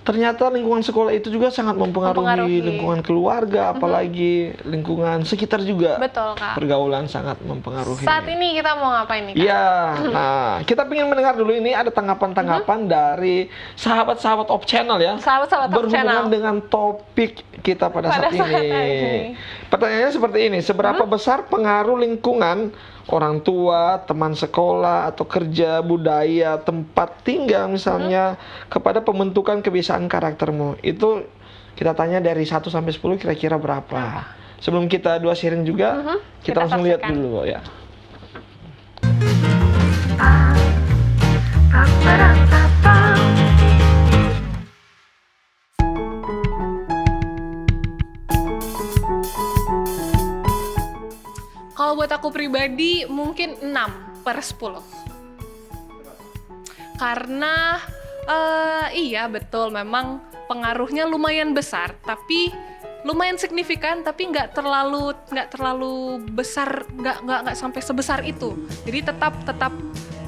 ternyata lingkungan sekolah itu juga sangat mempengaruhi lingkungan keluarga, apalagi lingkungan sekitar juga. Betul, Kak. Pergaulan sangat mempengaruhi. Saat ini kita mau ngapain nih, Kak? Iya, nah kita ingin mendengar dulu ini ada tanggapan-tanggapan dari sahabat-sahabat Op Channel ya. Sahabat-sahabat Op Channel. Berhubungan dengan topik kita pada saat ini. Pertanyaannya seperti ini, seberapa besar pengaruh lingkungan, orang tua, teman sekolah, atau kerja, budaya, tempat tinggal misalnya, kepada pembentukan kebiasaan karaktermu? Itu kita tanya dari 1 sampai 10 kira-kira berapa? Sebelum kita dua sharing juga, kita langsung lihat dulu ya. Kalau buat aku pribadi mungkin 6/10. Karena iya betul memang pengaruhnya lumayan besar, tapi lumayan signifikan, tapi nggak terlalu besar, nggak sampai sebesar itu. Jadi tetap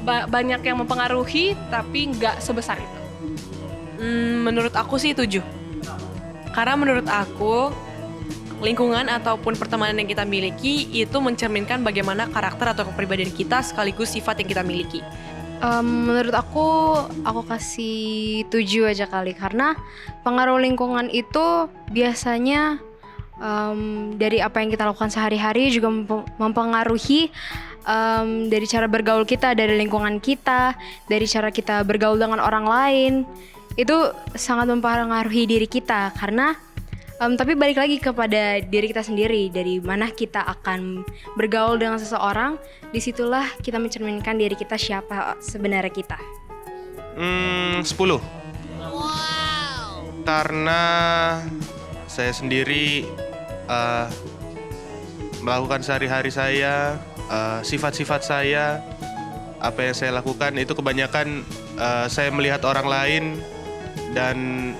banyak yang mempengaruhi, tapi nggak sebesar itu. Menurut aku sih 7. Karena menurut aku lingkungan ataupun pertemanan yang kita miliki itu mencerminkan bagaimana karakter atau kepribadian kita sekaligus sifat yang kita miliki. Menurut aku kasih 7 aja kali, karena pengaruh lingkungan itu biasanya dari apa yang kita lakukan sehari-hari juga mempengaruhi dari cara bergaul kita, dari lingkungan kita, dari cara kita bergaul dengan orang lain. Itu sangat mempengaruhi diri kita, karena tapi balik lagi kepada diri kita sendiri, dari mana kita akan bergaul dengan seseorang, disitulah kita mencerminkan diri kita siapa sebenarnya kita. 10. Karena saya sendiri melakukan sehari-hari saya, sifat-sifat saya, apa yang saya lakukan itu kebanyakan saya melihat orang lain dan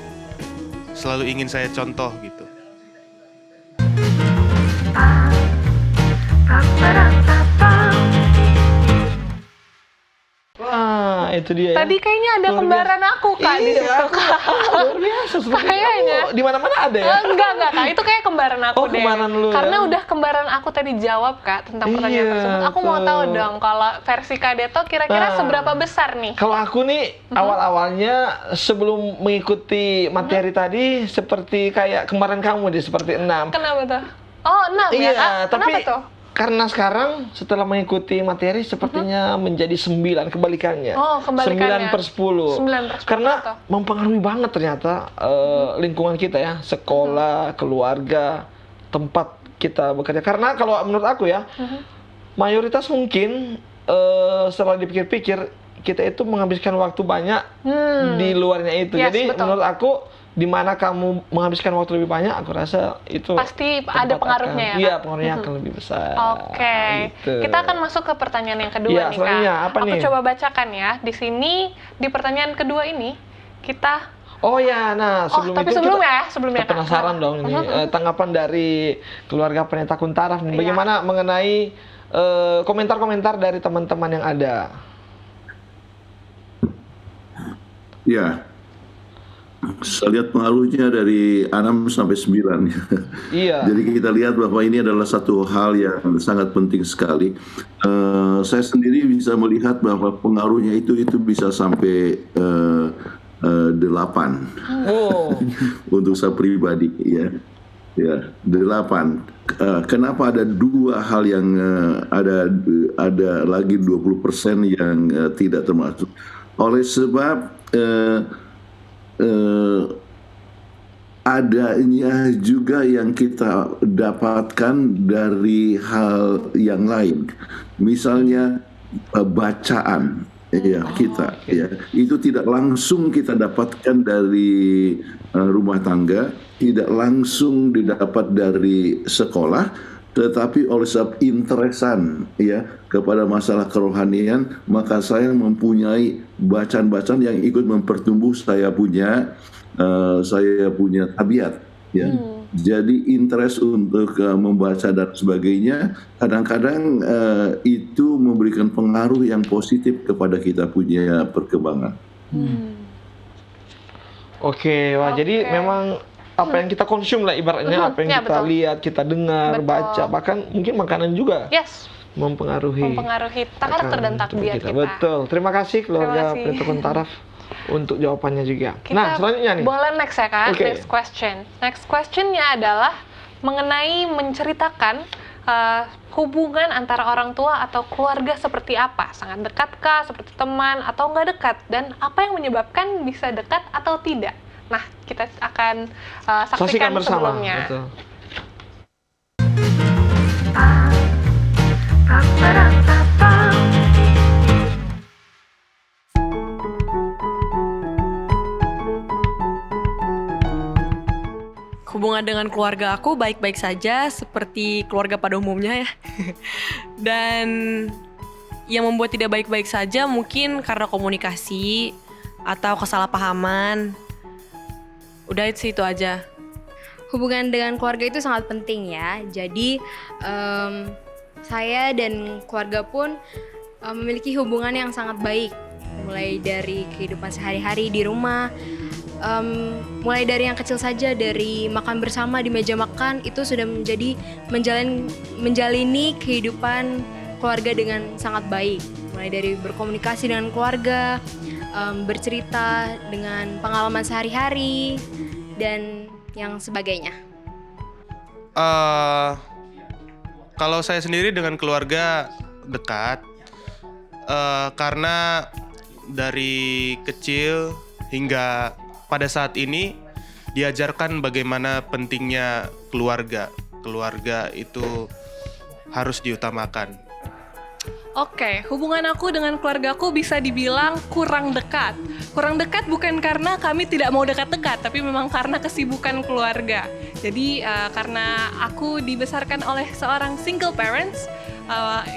selalu ingin saya contoh gitu. Wah, itu dia. Tadi kayaknya ada kembaran aku Kak di situ. Luar biasa seperti Kayaknya. di mana-mana ada ya. Enggak Kak, itu kayak kembaran aku deh. Kembaran lu, Karena ya? udah kembaran aku tadi jawab Kak tentang pertanyaan tersebut. Aku mau tahu dong kalau versi Kak Deto kira-kira seberapa besar nih? Kalau aku nih awal-awalnya sebelum mengikuti materi tadi seperti kayak kemarin kamu deh, seperti 6. Kenapa tuh? Oh 6 ya Kak? Tapi Kenapa tuh? karena sekarang setelah mengikuti materi sepertinya menjadi 9, kebalikannya. Oh, kebalikannya. 9/10. 9/10. Karena mempengaruhi banget ternyata lingkungan kita ya, sekolah, keluarga, tempat kita bekerja. Karena kalau menurut aku ya, mayoritas mungkin setelah dipikir-pikir kita itu menghabiskan waktu banyak di luarnya itu. Yes, jadi betul. menurut aku di mana kamu menghabiskan waktu lebih banyak, aku rasa itu Pasti ada pengaruhnya ya, Kak? Iya, pengaruhnya akan lebih besar. Oke, Gitu. kita akan masuk ke pertanyaan yang kedua Iya, nih Kak. selanjutnya apa Aku nih? coba bacakan ya. Di sini di pertanyaan kedua ini kita Oh ya, nah sebelum tapi itu sebelumnya kita Kak. penasaran dong nih tanggapan dari keluarga Pendeta Kuntaraf nih. Iya. Bagaimana mengenai komentar-komentar dari teman-teman yang ada? Ya, saya lihat pengaruhnya dari 6 sampai 9. Iya. Jadi kita lihat bahwa ini adalah satu hal yang sangat penting sekali. Saya sendiri bisa melihat bahwa pengaruhnya itu bisa sampai 8 untuk saya pribadi ya. Ya, 8. Kenapa ada 2 hal yang ada lagi 20% yang tidak termasuk? Oleh sebab adanya juga yang kita dapatkan dari hal yang lain, misalnya bacaan ya kita ya, itu tidak langsung kita dapatkan dari rumah tangga, tidak langsung didapat dari sekolah, tetapi oleh sebab interesan ya kepada masalah kerohanian, maka saya mempunyai bacaan-bacaan yang ikut mempertumbuh saya punya tabiat ya. Jadi interest untuk membaca dan sebagainya kadang-kadang itu memberikan pengaruh yang positif kepada kita punya perkembangan. Oke, wah jadi memang apa yang kita konsum lah ibaratnya, apa yang Ya, kita betul. lihat, kita dengar, Betul. baca, bahkan mungkin makanan juga Yes, mempengaruhi karakter dan tubuh takbiat kita. Betul. Terima kasih keluarga Terima kasih. Pendeta Kuntaraf untuk jawabannya juga. Kita Nah, selanjutnya nih. boleh next ya Kak, Oke. next question. Next questionnya adalah mengenai menceritakan hubungan antara orang tua atau keluarga seperti apa, sangat dekat kah, seperti teman atau nggak dekat, dan apa yang menyebabkan bisa dekat atau tidak. Nah, kita akan saksikan bersama. sebelumnya. Betul. Hubungan dengan keluarga aku baik-baik saja, seperti keluarga pada umumnya ya. Dan yang membuat tidak baik-baik saja mungkin karena komunikasi atau kesalahpahaman. Udah itu aja. Hubungan dengan keluarga itu sangat penting ya. Jadi saya dan keluarga pun memiliki hubungan yang sangat baik. Mulai dari kehidupan sehari-hari di rumah, mulai dari yang kecil saja, dari makan bersama di meja makan, itu sudah menjadi menjalini kehidupan keluarga dengan sangat baik. Mulai dari berkomunikasi dengan keluarga, bercerita dengan pengalaman sehari-hari, dan yang sebagainya. Kalau saya sendiri dengan keluarga dekat, karena dari kecil hingga pada saat ini diajarkan bagaimana pentingnya keluarga. Keluarga itu harus diutamakan. Oke, hubungan aku dengan keluargaku bisa dibilang kurang dekat. Kurang dekat bukan karena kami tidak mau dekat-dekat, tapi memang karena kesibukan keluarga. Jadi karena aku dibesarkan oleh seorang single parents,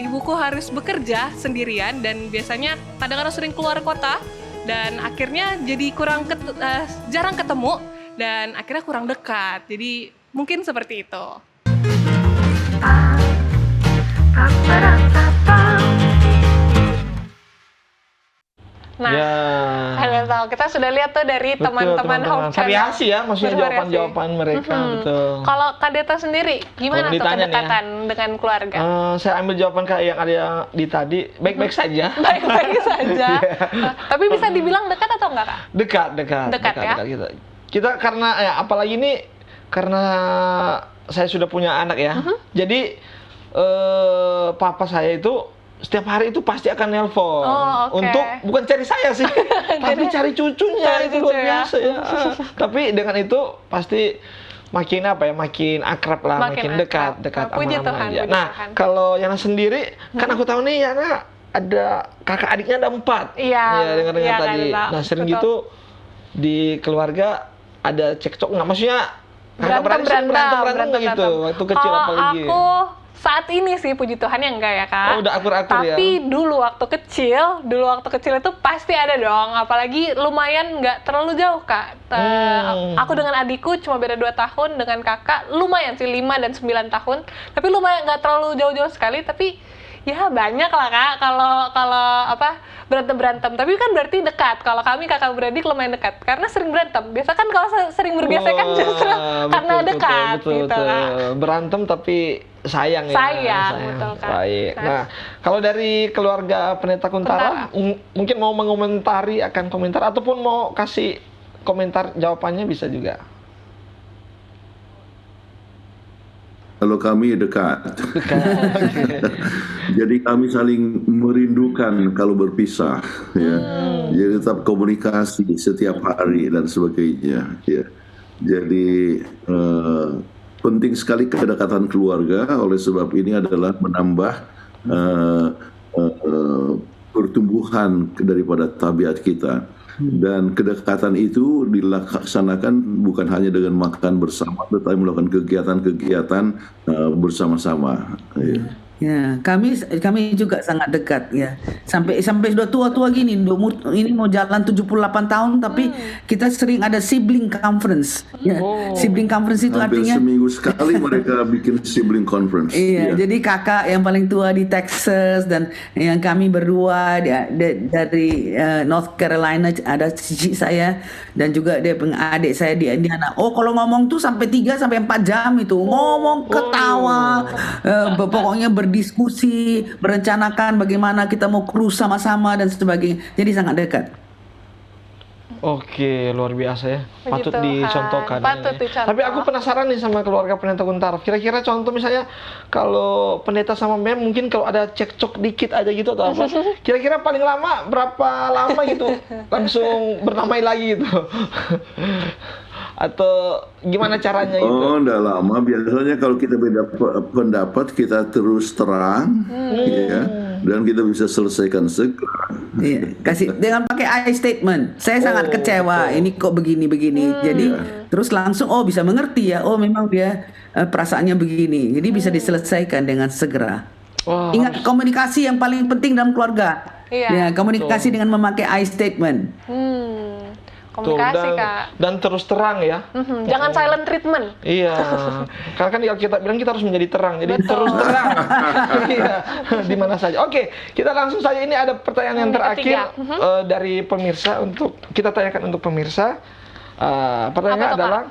ibuku harus bekerja sendirian dan biasanya kadang-kadang sering keluar kota, dan akhirnya jadi jarang ketemu dan akhirnya kurang dekat. Jadi mungkin seperti itu. Nah, kalian tahu, kita sudah lihat tuh dari teman-teman Hope Channel. Variasi ya, maksudnya jawaban-jawaban mereka. Betul. Kalau Kak Deta sendiri, gimana tuh kedekatan dengan keluarga? Saya ambil jawaban kayak yang ada di tadi, baik-baik saja. Baik-baik saja. Tapi bisa dibilang dekat atau enggak, Kak? Dekat ya. Kita karena apalagi ini karena saya sudah punya anak ya. Jadi papa saya itu setiap hari itu pasti akan nelpon untuk bukan cari saya sih, tapi cari cucunya. Itu luar biasa ya. Tapi dengan itu pasti makin akrab lah, makin dekat aman-aman aja. Nah, kalau Yana sendiri kan aku tahu nih Yana ada kakak adiknya ada 4. Iya, dengar tadi. Nah, sering gitu di keluarga ada cekcok nggak? Maksudnya berantem gitu waktu kecil apalagi. Aku saat ini sih puji Tuhan ya enggak ya, Kak. Udah akur-akur ya. Tapi dulu waktu kecil itu pasti ada dong. Apalagi lumayan nggak terlalu jauh, Kak. Aku dengan adikku cuma beda 2 tahun, dengan kakak lumayan sih 5 dan 9 tahun. Tapi lumayan nggak terlalu jauh-jauh sekali, tapi ya banyak lah, Kak. Kalau berantem. Tapi kan berarti dekat. Kalau kami kakak beradik lumayan dekat karena sering berantem. Biasa kan kalau sering bergesekan kan justru karena dekat gitu, Kak. Berantem tapi sayang ya. Betul, Kak. Baik. Nah, kalau dari keluarga Pendeta Kuntara mungkin mau mengomentari akan komentar ataupun mau kasih komentar jawabannya bisa juga. Kalau kami dekat. Jadi kami saling merindukan kalau berpisah, ya. Jadi tetap komunikasi setiap hari dan sebagainya, ya. Jadi penting sekali kedekatan keluarga. Oleh sebab ini adalah menambah pertumbuhan daripada tabiat kita. Dan kedekatan itu dilaksanakan bukan hanya dengan makan bersama, tetapi melakukan kegiatan-kegiatan bersama-sama. Ya, kami juga sangat dekat ya. Sampai sudah tua-tua gini, ini mau jalan 78 tahun tapi kita sering ada sibling conference. Ya. Sibling conference itu hampir artinya seminggu sekali mereka bikin sibling conference. Iya, jadi kakak yang paling tua di Texas dan yang kami berdua dari North Carolina, ada cici saya dan juga dia adik saya di Indiana. Kalau ngomong tuh sampai 3 sampai 4 jam itu. Ngomong, ketawa, pokoknya berdiskusi, berencanakan bagaimana kita mau cruise sama-sama dan sebagainya. Jadi sangat dekat. Oke, luar biasa ya. Patut Puji Tuhan. dicontohkan. Patut ini. dicontoh. Tapi aku penasaran nih sama keluarga pendeta Kuntaraf. Kira-kira contoh misalnya kalau pendeta sama Mem mungkin kalau ada cekcok dikit aja gitu atau apa. Kira-kira paling lama berapa lama gitu langsung bernamai lagi gitu. Atau gimana caranya gitu? Oh, enggak lama. Biasanya kalau kita beda pendapat, kita terus terang, ya, dan kita bisa selesaikan segera. Iya, kasih dengan pakai I statement. Saya sangat kecewa. Ini kok begini-begini. Jadi terus langsung bisa mengerti ya. Oh, memang dia perasaannya begini. Jadi bisa diselesaikan dengan segera. Wah, Ingat komunikasi yang paling penting dalam keluarga. Iya. Ya, komunikasi dengan memakai I statement. Komunikasi, Kak. Dan terus terang ya. Jangan silent treatment. Iya, karena kan kalau kita bilang kita harus menjadi terang, jadi terus terang. Iya, di mana saja. Oke, kita langsung saja, ini ada pertanyaan yang terakhir dari pemirsa untuk kita tanyakan untuk pemirsa. Pertanyaannya adalah,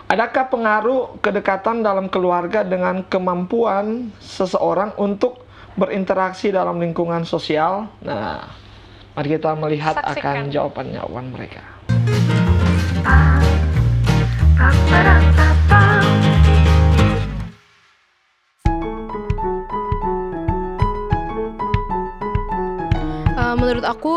adakah pengaruh kedekatan dalam keluarga dengan kemampuan seseorang untuk berinteraksi dalam lingkungan sosial? Nah, mari kita melihat akan jawaban-jawaban mereka. Menurut aku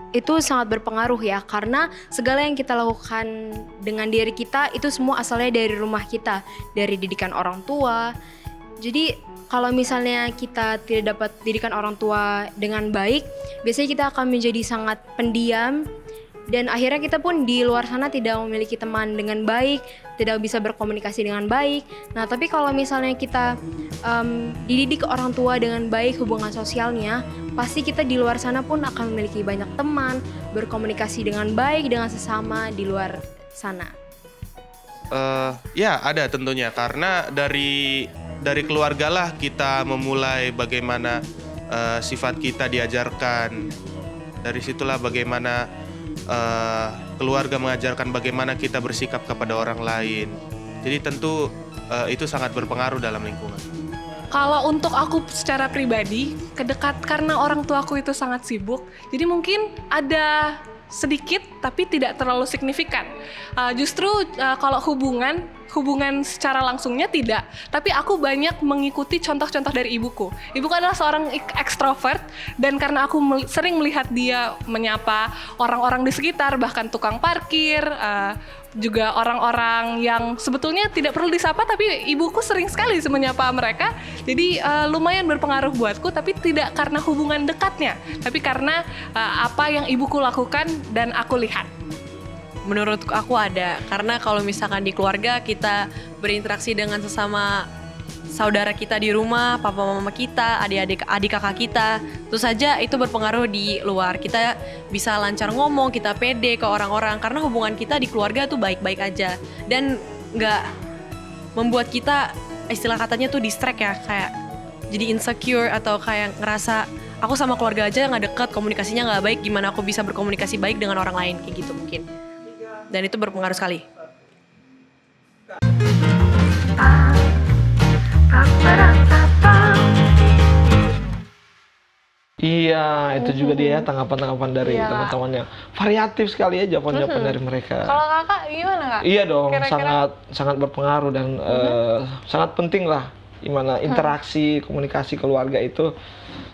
itu sangat berpengaruh ya, karena segala yang kita lakukan dengan diri kita itu semua asalnya dari rumah kita, dari didikan orang tua. Jadi kalau misalnya kita tidak dapat didikan orang tua dengan baik, biasanya kita akan menjadi sangat pendiam, dan akhirnya kita pun di luar sana tidak memiliki teman dengan baik, tidak bisa berkomunikasi dengan baik. Nah, tapi kalau misalnya kita dididik orang tua dengan baik hubungan sosialnya, pasti kita di luar sana pun akan memiliki banyak teman, berkomunikasi dengan baik dengan sesama di luar sana. Ya, ada tentunya, karena dari keluarga lah kita memulai bagaimana sifat kita diajarkan. Dari situlah bagaimana keluarga mengajarkan bagaimana kita bersikap kepada orang lain. Jadi tentu itu sangat berpengaruh dalam lingkungan. Kalau untuk aku secara pribadi, karena orang tuaku itu sangat sibuk, jadi mungkin ada sedikit tapi tidak terlalu signifikan. Justru kalau hubungan secara langsungnya tidak, tapi aku banyak mengikuti contoh-contoh dari ibuku. Ibuku adalah seorang ekstrovert, dan karena aku sering melihat dia menyapa orang-orang di sekitar, bahkan tukang parkir, juga orang-orang yang sebetulnya tidak perlu disapa, tapi ibuku sering sekali menyapa mereka. Jadi lumayan berpengaruh buatku, tapi tidak karena hubungan dekatnya, tapi karena apa yang ibuku lakukan dan aku lihat. Menurut aku ada, karena kalau misalkan di keluarga kita berinteraksi dengan sesama saudara kita di rumah, papa mama kita, adik kakak kita, tentu saja itu berpengaruh di luar. Kita bisa lancar ngomong, kita pede ke orang-orang, karena hubungan kita di keluarga tuh baik-baik aja, dan nggak membuat kita, istilah katanya tuh distract ya, kayak jadi insecure atau kayak ngerasa aku sama keluarga aja nggak deket, komunikasinya nggak baik, gimana aku bisa berkomunikasi baik dengan orang lain, kayak gitu mungkin. Dan itu berpengaruh sekali. Iya, itu juga dia tanggapan-tanggapan dari teman-teman yang variatif sekali ya jawaban-jawaban dari mereka. Kalau kakak gimana, Kak? Iya dong, Kira-kira? sangat berpengaruh dan sangat penting lah gimana interaksi komunikasi keluarga itu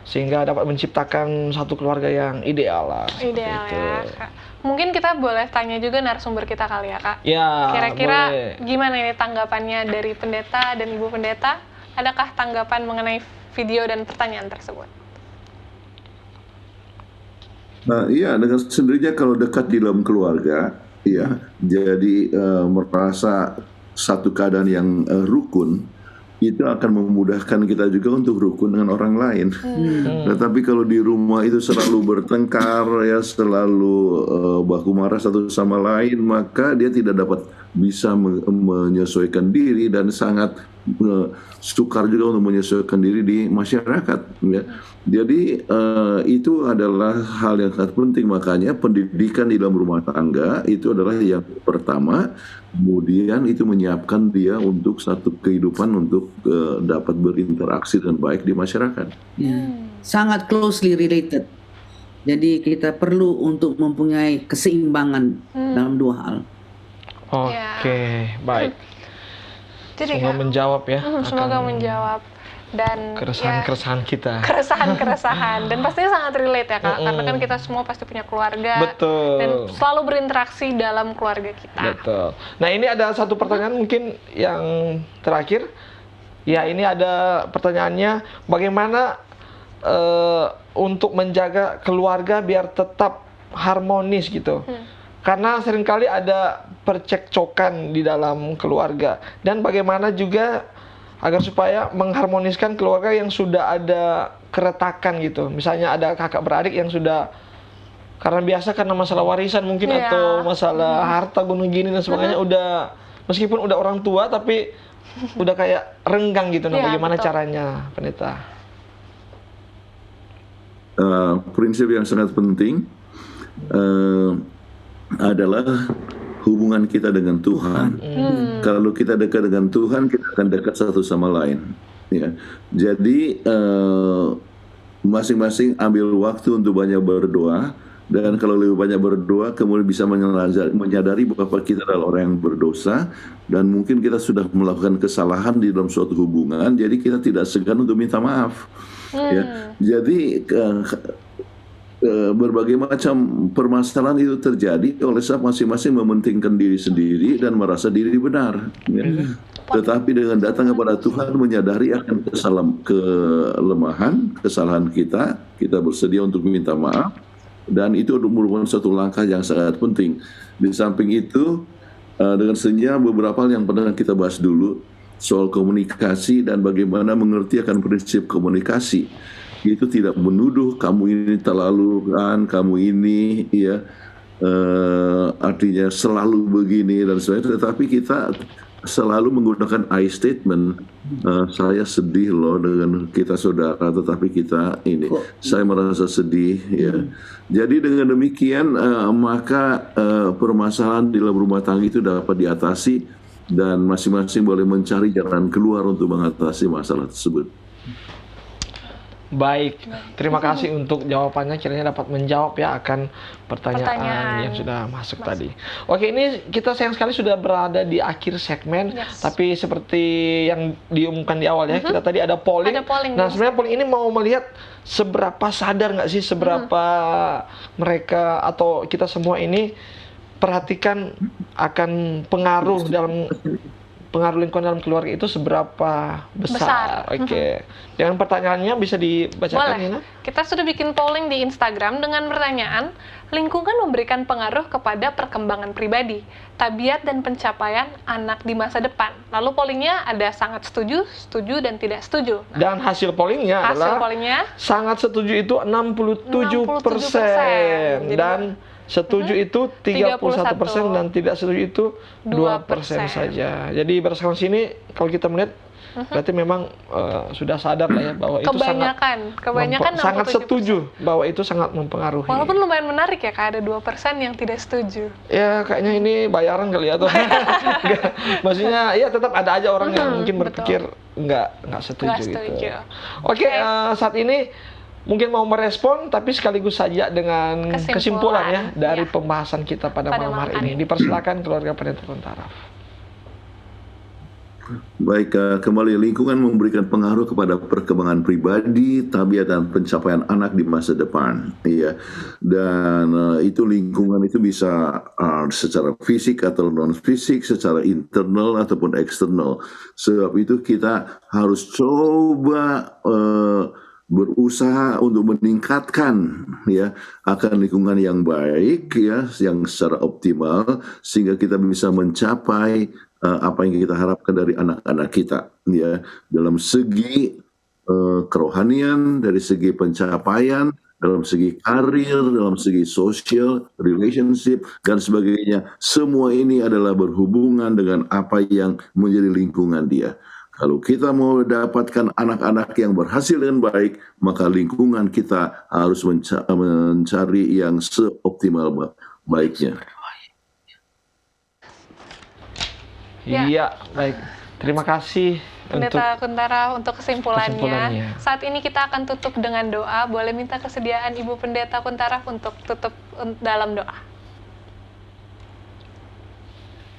sehingga dapat menciptakan satu keluarga yang ideal lah. Ideal itu. ya, Kak. Mungkin kita boleh tanya juga narasumber kita kali ya, Kak. Ya, Kira-kira boleh. gimana ini tanggapannya dari pendeta dan ibu pendeta? Adakah tanggapan mengenai video dan pertanyaan tersebut? Nah, iya, dengan sendirinya kalau dekat di dalam keluarga, ya, jadi merasa satu keadaan yang rukun, itu akan memudahkan kita juga untuk rukun dengan orang lain. Nah, tapi kalau di rumah itu selalu bertengkar, ya, selalu baku marah satu sama lain, maka dia tidak dapat bisa menyesuaikan diri dan sangat sukar juga untuk menyesuaikan diri di masyarakat. Ya. Jadi itu adalah hal yang sangat penting, makanya pendidikan di dalam rumah tangga itu adalah yang pertama, kemudian itu menyiapkan dia untuk satu kehidupan untuk dapat berinteraksi dengan baik di masyarakat. Sangat closely related. Jadi kita perlu untuk mempunyai keseimbangan dalam dua hal. Oke, baik. Jadi Semoga menjawab ya. semoga akan menjawab dan keresahan-keresahan kita. keresahan-keresahan dan pastinya sangat relate ya Kak, karena kan kita semua pasti punya keluarga Betul. dan selalu berinteraksi dalam keluarga kita. Betul. Nah, ini ada satu pertanyaan mungkin yang terakhir. Ya, ini ada pertanyaannya, bagaimana untuk menjaga keluarga biar tetap harmonis gitu. Karena seringkali ada percekcokan di dalam keluarga. Dan bagaimana juga agar supaya mengharmoniskan keluarga yang sudah ada keretakan gitu. Misalnya ada kakak beradik yang sudah karena masalah warisan mungkin atau masalah harta gunung gini dan sebagainya udah meskipun udah orang tua tapi udah kayak renggang gitu. Nah, bagaimana caranya, Pendeta? Prinsip yang sangat penting adalah hubungan kita dengan Tuhan. Kalau kita dekat dengan Tuhan, kita akan dekat satu sama lain. Ya. Jadi masing-masing ambil waktu untuk banyak berdoa. Dan kalau lebih banyak berdoa, kemudian bisa menyadari bahwa kita adalah orang yang berdosa. Dan mungkin kita sudah melakukan kesalahan di dalam suatu hubungan. Jadi kita tidak segan untuk minta maaf. Ya. Jadi berbagai macam permasalahan itu terjadi oleh sebab masing-masing mementingkan diri sendiri dan merasa diri benar. Ya. Tetapi dengan datang kepada Tuhan menyadari akan kelemahan, kesalahan kita bersedia untuk minta maaf, dan itu merupakan suatu langkah yang sangat penting. Di samping itu, dengan senyap beberapa hal yang pernah kita bahas dulu soal komunikasi dan bagaimana mengerti akan prinsip komunikasi. Itu tidak menuduh kamu ini terlalu kan, kamu ini ya artinya selalu begini dan sebagainya, tetapi kita selalu menggunakan I statement. Saya sedih loh dengan kita saudara, tetapi kita ini saya merasa sedih ya. Jadi dengan demikian maka permasalahan di dalam rumah tangga itu dapat diatasi dan masing-masing boleh mencari jalan keluar untuk mengatasi masalah tersebut. Baik, terima kasih untuk jawabannya, kiranya dapat menjawab ya akan pertanyaan yang sudah masuk tadi. Oke, ini kita sayang sekali sudah berada di akhir segmen, tapi seperti yang diumumkan di awal ya, kita tadi ada polling. Nah, sebenarnya polling ini mau melihat seberapa sadar nggak sih, seberapa mereka atau kita semua ini perhatikan akan pengaruh lingkungan dalam keluarga itu seberapa besar. Oke. Dengan pertanyaannya bisa dibacakan, Nina? Kita sudah bikin polling di Instagram dengan pertanyaan, lingkungan memberikan pengaruh kepada perkembangan pribadi, tabiat dan pencapaian anak di masa depan. Lalu pollingnya ada sangat setuju, setuju, dan tidak setuju. Dan hasil pollingnya adalah sangat setuju itu 67%. Dan setuju itu 31% dan tidak setuju itu 2% saja. Jadi berdasarkan sini kalau kita melihat berarti memang sudah sadar lah ya bahwa itu sangat setuju bahwa itu sangat mempengaruhi. Walaupun lumayan menarik ya, Kak, ada 2% yang tidak setuju. Ya kayaknya ini bayaran kali ya tuh. Maksudnya ya tetap ada aja orang yang mungkin berpikir nggak setuju gitu. Oke, saat ini mungkin mau merespon, tapi sekaligus saja dengan kesimpulan ya dari pembahasan kita pada malam hari ini. Dipersilakan keluarga Pendeta Kontaraf. Baik, kembali lingkungan memberikan pengaruh kepada perkembangan pribadi, tabiat dan pencapaian anak di masa depan. Iya, dan itu lingkungan itu bisa secara fisik atau non fisik, secara internal ataupun eksternal. Sebab itu kita harus coba berusaha untuk meningkatkan ya akan lingkungan yang baik ya, yang secara optimal sehingga kita bisa mencapai apa yang kita harapkan dari anak-anak kita ya, dalam segi kerohanian, dari segi pencapaian, dalam segi karir, dalam segi social relationship dan sebagainya. Semua ini adalah berhubungan dengan apa yang menjadi lingkungan dia. Kalau kita mau mendapatkan anak-anak yang berhasil dengan baik, maka lingkungan kita harus mencari yang seoptimal baiknya. Iya, baik. Terima kasih Pendeta Kuntara untuk kesimpulannya. kesimpulannya. Saat ini kita akan tutup dengan doa. Boleh minta kesediaan Ibu Pendeta Kuntara untuk tutup dalam doa.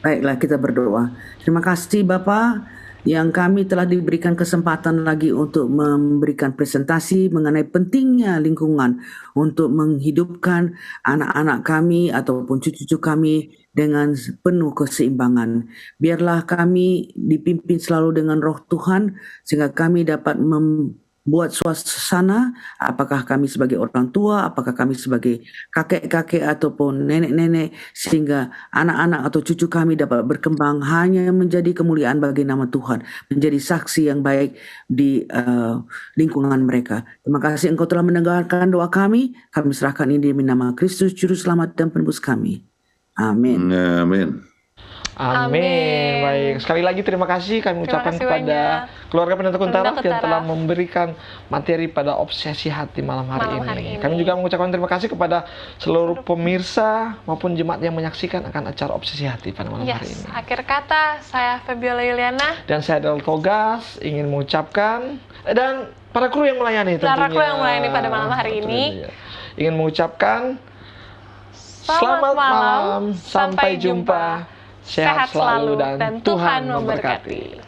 Baiklah, kita berdoa. Terima kasih Bapa yang kami telah diberikan kesempatan lagi untuk memberikan presentasi mengenai pentingnya lingkungan untuk menghidupkan anak-anak kami ataupun cucu-cucu kami dengan penuh keseimbangan. Biarlah kami dipimpin selalu dengan roh Tuhan sehingga kami dapat membuat suasana, apakah kami sebagai orang tua, apakah kami sebagai kakek-kakek ataupun nenek-nenek, sehingga anak-anak atau cucu kami dapat berkembang hanya menjadi kemuliaan bagi nama Tuhan, menjadi saksi yang baik di lingkungan mereka. Terima kasih Engkau telah mendengarkan doa kami. Kami serahkan ini demi nama Kristus, Juru Selamat dan Penebus kami. Amin. Amin. Amin. Baik, sekali lagi terima kasih kami ucapkan kasih kepada banyak. keluarga Pendeta Kuntara Pendeta yang Kuntara. telah memberikan materi pada obsesi hati malam hari ini. Kami juga mengucapkan terima kasih kepada seluruh pemirsa maupun jemaat yang menyaksikan akan acara obsesi hati pada malam hari ini. Akhir kata, saya Febiola Yuliana. Dan saya Del Togas ingin mengucapkan dan para kru yang melayani tentunya. Para kru yang melayani pada malam hari ini. Ingin mengucapkan selamat malam, sampai jumpa. Sehat selalu dan Tuhan memberkati.